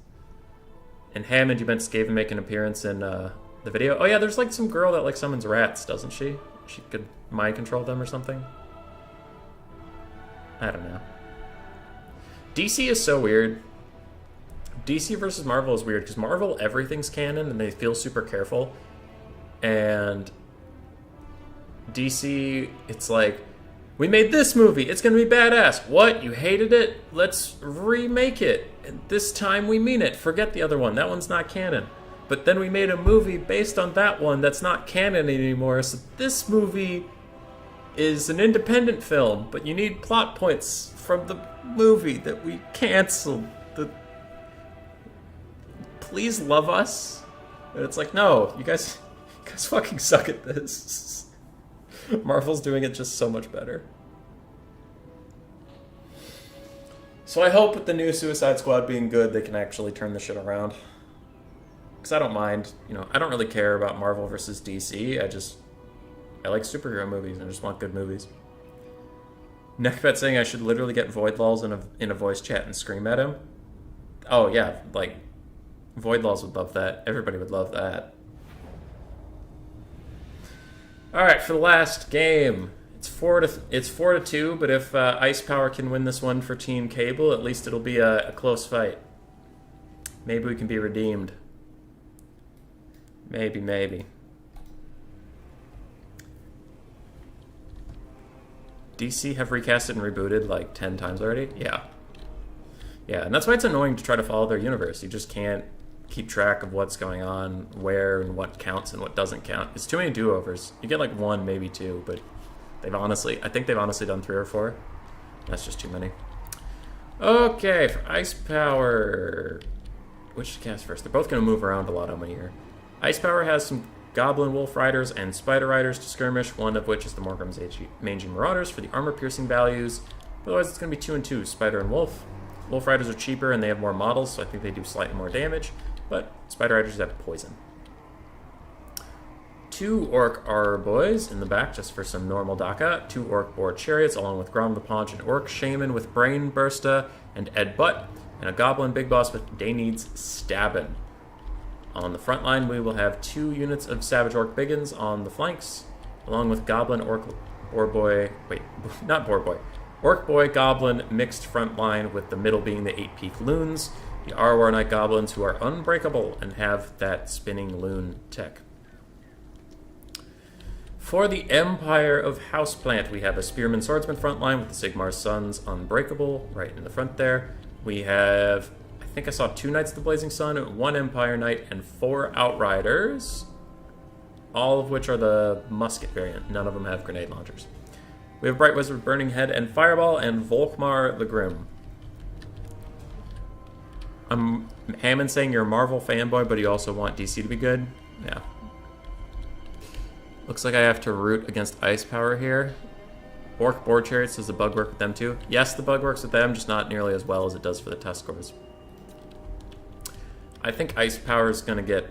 And Hammond, you meant Skaven make an appearance in the video? Oh yeah, there's like some girl that like summons rats, doesn't she? She could mind control them or something? I don't know. DC is so weird. DC versus Marvel is weird because Marvel, everything's canon and they feel super careful. And DC, it's like, we made this movie, it's gonna be badass. What? You hated it? Let's remake it. And this time we mean it. Forget the other one. That one's not canon. But then we made a movie based on that one that's not canon anymore. So this movie is an independent film, but you need plot points from the movie that we canceled. please love us. But it's like, no, you guys fucking suck at this. Marvel's doing it just so much better. So I hope with the new Suicide Squad being good, they can actually turn this shit around. Because I don't mind, you know, I don't really care about Marvel versus DC. I like superhero movies and I just want good movies. Neckbet saying I should literally get Void Lulls in a voice chat and scream at him. Oh yeah, like Void Lulls would love that. Everybody would love that. All right, for the last game, it's 4-2. But if Ice Power can win this one for Team Cable, at least it'll be a close fight. Maybe we can be redeemed. Maybe. DC have recasted and rebooted like 10 times already? Yeah, and that's why it's annoying to try to follow their universe. You just can't keep track of what's going on, where and what counts and what doesn't count. It's too many do-overs. You get like 1, maybe 2, but I think they've honestly done 3 or 4. That's just too many. Okay, for Ice Power, which to cast first? They're both going to move around a lot on my here. Ice Power has some Goblin Wolf Riders and Spider Riders to skirmish, one of which is the Morgrim's Mangy Marauders for the armor-piercing values. Otherwise, it's going to be 2 and 2, Spider and Wolf. Wolf Riders are cheaper and they have more models, so I think they do slightly more damage, but Spider Riders have poison. 2 Orc Armor Boys in the back, just for some normal DACA. 2 Orc Boar Chariots, along with Grom the Paunch, an Orc Shaman with Brain Bursta and Ed Butt, and a Goblin Big Boss with Day Needs Stabbin'. On the front line, we will have 2 units of Savage Orc Biggins on the flanks, along with Goblin Orc Boar Boy. Wait, not Boar Boy. Orc Boy Goblin mixed front line, with the middle being the 8-peak loons, the Arwar Knight Goblins who are unbreakable and have that spinning loon tech. For the Empire of Houseplant, we have a Spearman Swordsman front line with the Sigmar's Sons unbreakable right in the front there. We have, I think I saw 2 Knights of the Blazing Sun, 1 Empire Knight, and 4 Outriders, all of which are the musket variant. None of them have grenade launchers. We have Bright Wizard, Burning Head, and Fireball, and Volkmar the Grim. I'm Hammond saying you're a Marvel fanboy, but you also want DC to be good? Yeah. Looks like I have to root against Ice Power here. Orc Boar Chariots, does the bug work with them too? Yes, the bug works with them, just not nearly as well as it does for the Tuskors. I think Ice Power is going to get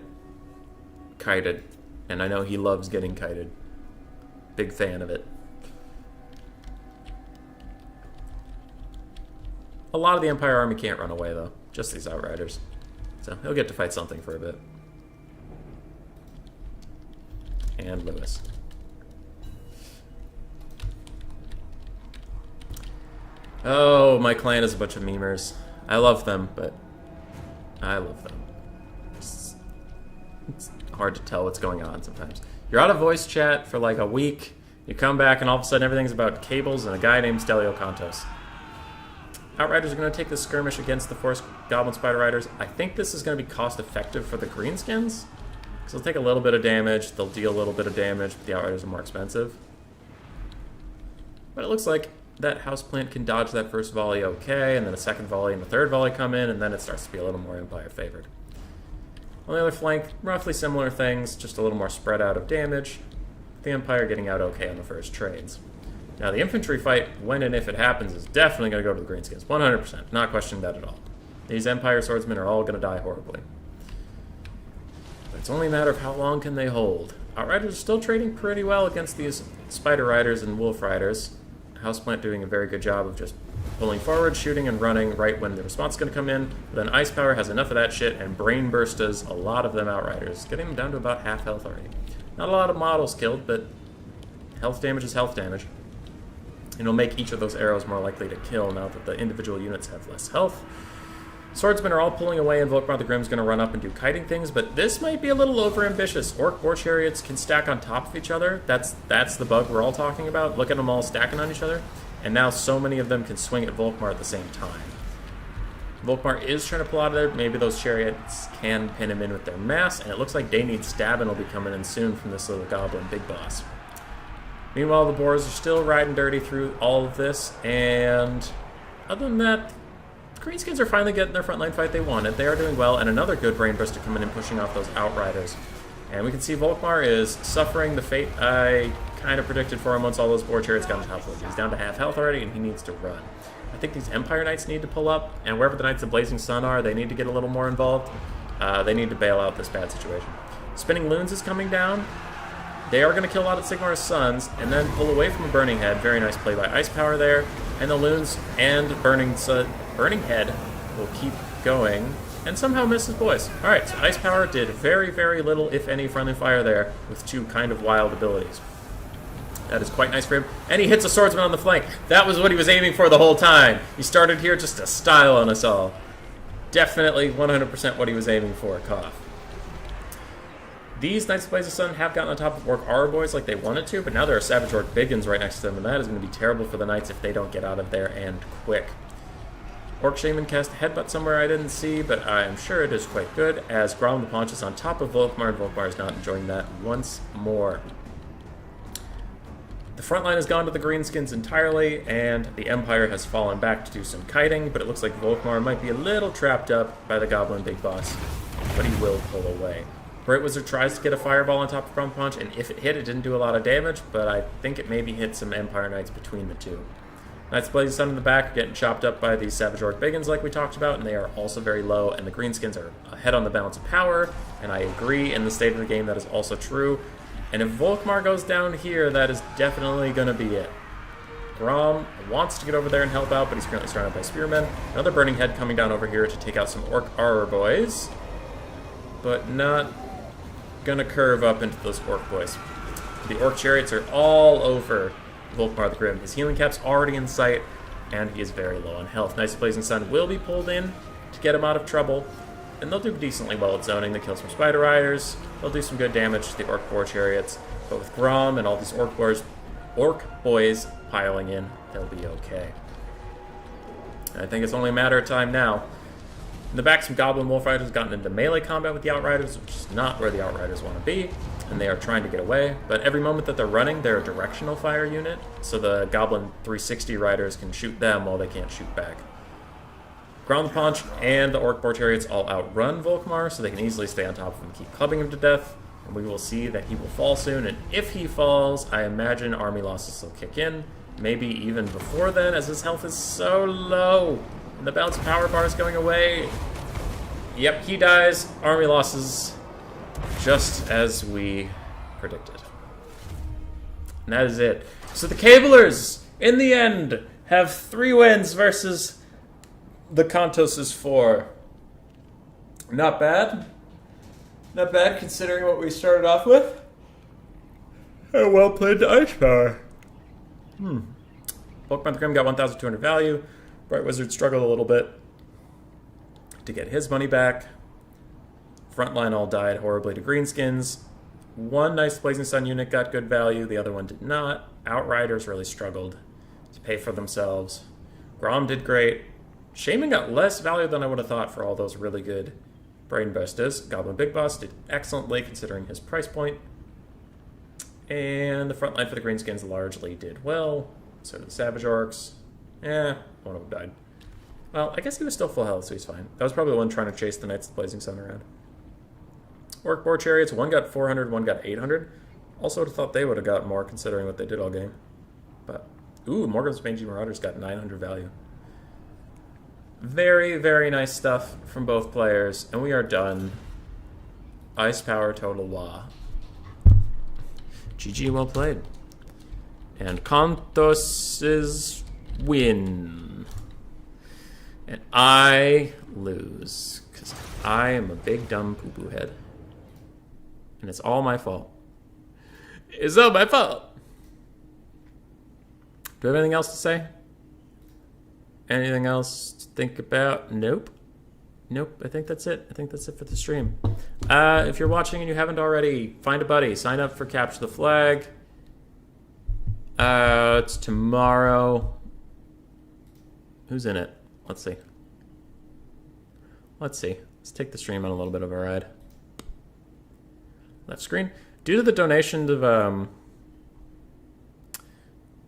kited, and I know he loves getting kited. Big fan of it. A lot of the Empire army can't run away, though. Just these Outriders. So he'll get to fight something for a bit. And Lewis. Oh, my clan is a bunch of memers. I love them, but I love them. It's hard to tell what's going on sometimes. You're out of voice chat for like a week. You come back and all of a sudden everything's about cables and a guy named Stelio Contos. Outriders are going to take this skirmish against the Forest Goblin Spider Riders. I think this is going to be cost effective for the Greenskins. Because they'll take a little bit of damage, they'll deal a little bit of damage, but the Outriders are more expensive. But it looks like that Houseplant can dodge that first volley okay, and then a second volley and a third volley come in, and then it starts to be a little more Empire favored. On the other flank, roughly similar things, just a little more spread out of damage. The Empire getting out okay on the first trades. Now the infantry fight, when and if it happens, is definitely going to go to the Greenskins. 100%. Not questioning that at all. These Empire swordsmen are all going to die horribly. But it's only a matter of how long can they hold. Outriders are still trading pretty well against these Spider Riders and Wolf Riders. Houseplant doing a very good job of just pulling forward, shooting, and running right when the response is going to come in. But then Ice Power has enough of that shit and Brain Burstas a lot of them Outriders, getting them down to about half health already. Not a lot of models killed, but health damage is health damage. And it'll make each of those arrows more likely to kill now that the individual units have less health. Swordsmen are all pulling away, and Volkmar the Grimm's going to run up and do kiting things, but this might be a little overambitious. Orc Boar Chariots can stack on top of each other. That's the bug we're all talking about. Look at them all stacking on each other. And now so many of them can swing at Volkmar at the same time. Volkmar is trying to pull out of there. Maybe those chariots can pin him in with their mass, and it looks like Day Needs Stabbin' will be coming in soon from this little goblin big boss. Meanwhile, the boars are still riding dirty through all of this, and other than that, Greenskins are finally getting their frontline fight they wanted. They are doing well, and another good brain burster coming in pushing off those Outriders. And we can see Volkmar is suffering the fate I kind of predicted for him once all those boar chariots got on top of him. He's down to half health already, and he needs to run. I think these Empire Knights need to pull up, and wherever the Knights of Blazing Sun are, they need to get a little more involved. They need to bail out this bad situation. Spinning Loons is coming down. They are going to kill a lot of Sigmar's sons, and then pull away from a Burning Head. Very nice play by Ice Power there. And the Loons and Burning Head will keep going, and somehow miss his boys. Alright, so Ice Power did very, very little, if any, friendly fire there, with two kind of wild abilities. That is quite nice for him. And he hits a Swordsman on the flank. That was what he was aiming for the whole time. He started here just to style on us all. Definitely 100% what he was aiming for. Cough. These Knights of Blazing Sun have gotten on top of Orc Aura Boys like they wanted to, but now there are Savage Orc Biggins right next to them, and that is going to be terrible for the Knights if they don't get out of there and quick. Orc Shaman cast Headbutt somewhere I didn't see, but I am sure it is quite good, as Grom the Paunch is on top of Volkmar, and Volkmar is not enjoying that once more. The front line has gone to the Greenskins entirely, and the Empire has fallen back to do some kiting, but it looks like Volkmar might be a little trapped up by the Goblin Big Boss, but he will pull away. Bright Wizard tries to get a Fireball on top of Grom the Paunch, and if it hit, it didn't do a lot of damage, but I think it maybe hit some Empire Knights between the two. Knights of Blazing Sun in the back are getting chopped up by these Savage Orc Biggins like we talked about, and they are also very low, and the Greenskins are ahead on the balance of power, and I agree, in the state of the game that is also true. And if Volkmar goes down here, that is definitely going to be it. Grom wants to get over there and help out, but he's currently surrounded by Spearmen. Another Burning Head coming down over here to take out some Orc Aura Boys, but not going to curve up into those Orc Boys. The Orc Chariots are all over Volkmar the Grim. His healing cap's already in sight, and he is very low on health. Knights of Blazing Sun will be pulled in to get him out of trouble, and they'll do decently well at zoning. They kill some Spider Riders. They'll do some good damage to the Orc Boar Chariots, but with Grom and all these Orc Boys piling in, they'll be okay. I think it's only a matter of time now. In the back, some Goblin Wolf Riders have gotten into melee combat with the Outriders, which is not where the Outriders want to be, and they are trying to get away. But every moment that they're running, they're a directional fire unit, so the Goblin 360 Riders can shoot them while they can't shoot back. Grom the Paunch and the Orc Boar Chariots all outrun Volkmar, so they can easily stay on top of him and keep clubbing him to death. And we will see that he will fall soon, and if he falls, I imagine army losses will kick in. Maybe even before then, as his health is so low. And the balance of power bar is going away. Yep, he dies. Army losses, just as we predicted. And that is it. So the Cablers, in the end, have 3 wins versus the Kantos' 4. Not bad. Not bad, considering what we started off with. And well played to Ice Power. Volkmar the Grim got 1,200 value. Bright Wizard struggled a little bit to get his money back. Frontline all died horribly to Greenskins. One nice Blazing Sun unit got good value, the other one did not. Outriders really struggled to pay for themselves. Grom did great. Shaman got less value than I would have thought for all those really good Brain Busters. Goblin Big Boss did excellently considering his price point. And the frontline for the Greenskins largely did well. So did the Savage Orcs. One of them died. Well, I guess he was still full health, so he's fine. That was probably the one trying to chase the Knights of the Blazing Sun around. Orc Boar Chariots, one got 400, one got 800. Also would have thought they would have got more considering what they did all game. But, ooh, Morgan's Mangy Marauders got 900 value. Very, very nice stuff from both players, and we are done. Ice Power Total Law. GG, well played. And Kantos' win. And I lose, because I am a big dumb poo-poo head. And it's all my fault. It's all my fault. Do I have anything else to say? Anything else to think about? Nope. Nope, I think that's it. I think that's it for the stream. If you're watching and you haven't already, find a buddy. Sign up for Capture the Flag. It's tomorrow. Who's in it? Let's see. Let's see. Let's take the stream on a little bit of a ride. Left screen. Due to the donation of damn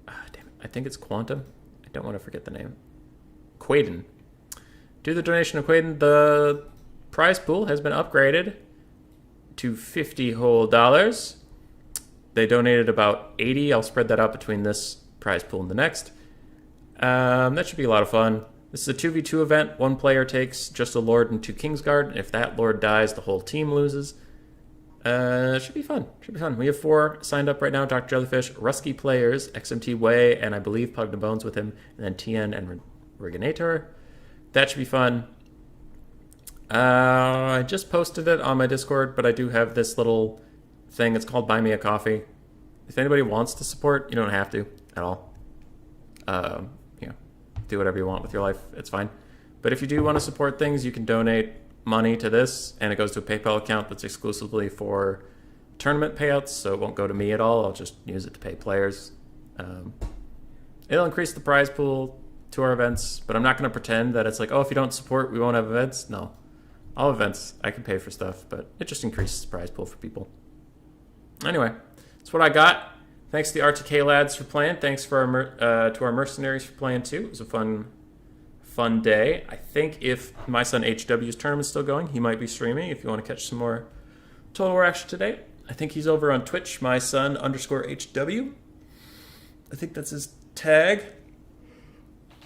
it, I think it's Quantum. I don't want to forget the name. Quaden. Due to the donation of Quaden, the prize pool has been upgraded to $50 whole. They donated about 80. I'll spread that out between this prize pool and the next. That should be a lot of fun. This is a 2v2 event. One player takes just a Lord and 2 Kingsguard. If that Lord dies, the whole team loses. Should be fun. Should be fun. We have 4 signed up right now. Dr. Jellyfish, Rusky Players, XMT Way, and I believe Pugna Bones with him, and then TN and Reginator. That should be fun. I just posted it on my Discord, but I do have this little thing. It's called Buy Me a Coffee. If anybody wants to support, you don't have to at all. Do whatever you want with your life. It's fine. But if you do want to support things, you can donate money to this, and it goes to a PayPal account that's exclusively for tournament payouts, so it won't go to me at all. I'll just use it to pay players. It'll increase the prize pool to our events, but I'm not going to pretend that it's like, oh, if you don't support, we won't have events. No. All events, I can pay for stuff, but it just increases the prize pool for people. Anyway, that's what I got. Thanks to the RTK lads for playing. Thanks for to our mercenaries for playing too. It was a fun day. I think if my son HW's tournament's still going, he might be streaming if you want to catch some more Total War action today. I think he's over on Twitch, my son _HW. I think that's his tag.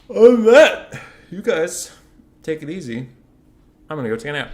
Other than that, you guys take it easy. I'm going to go take a nap.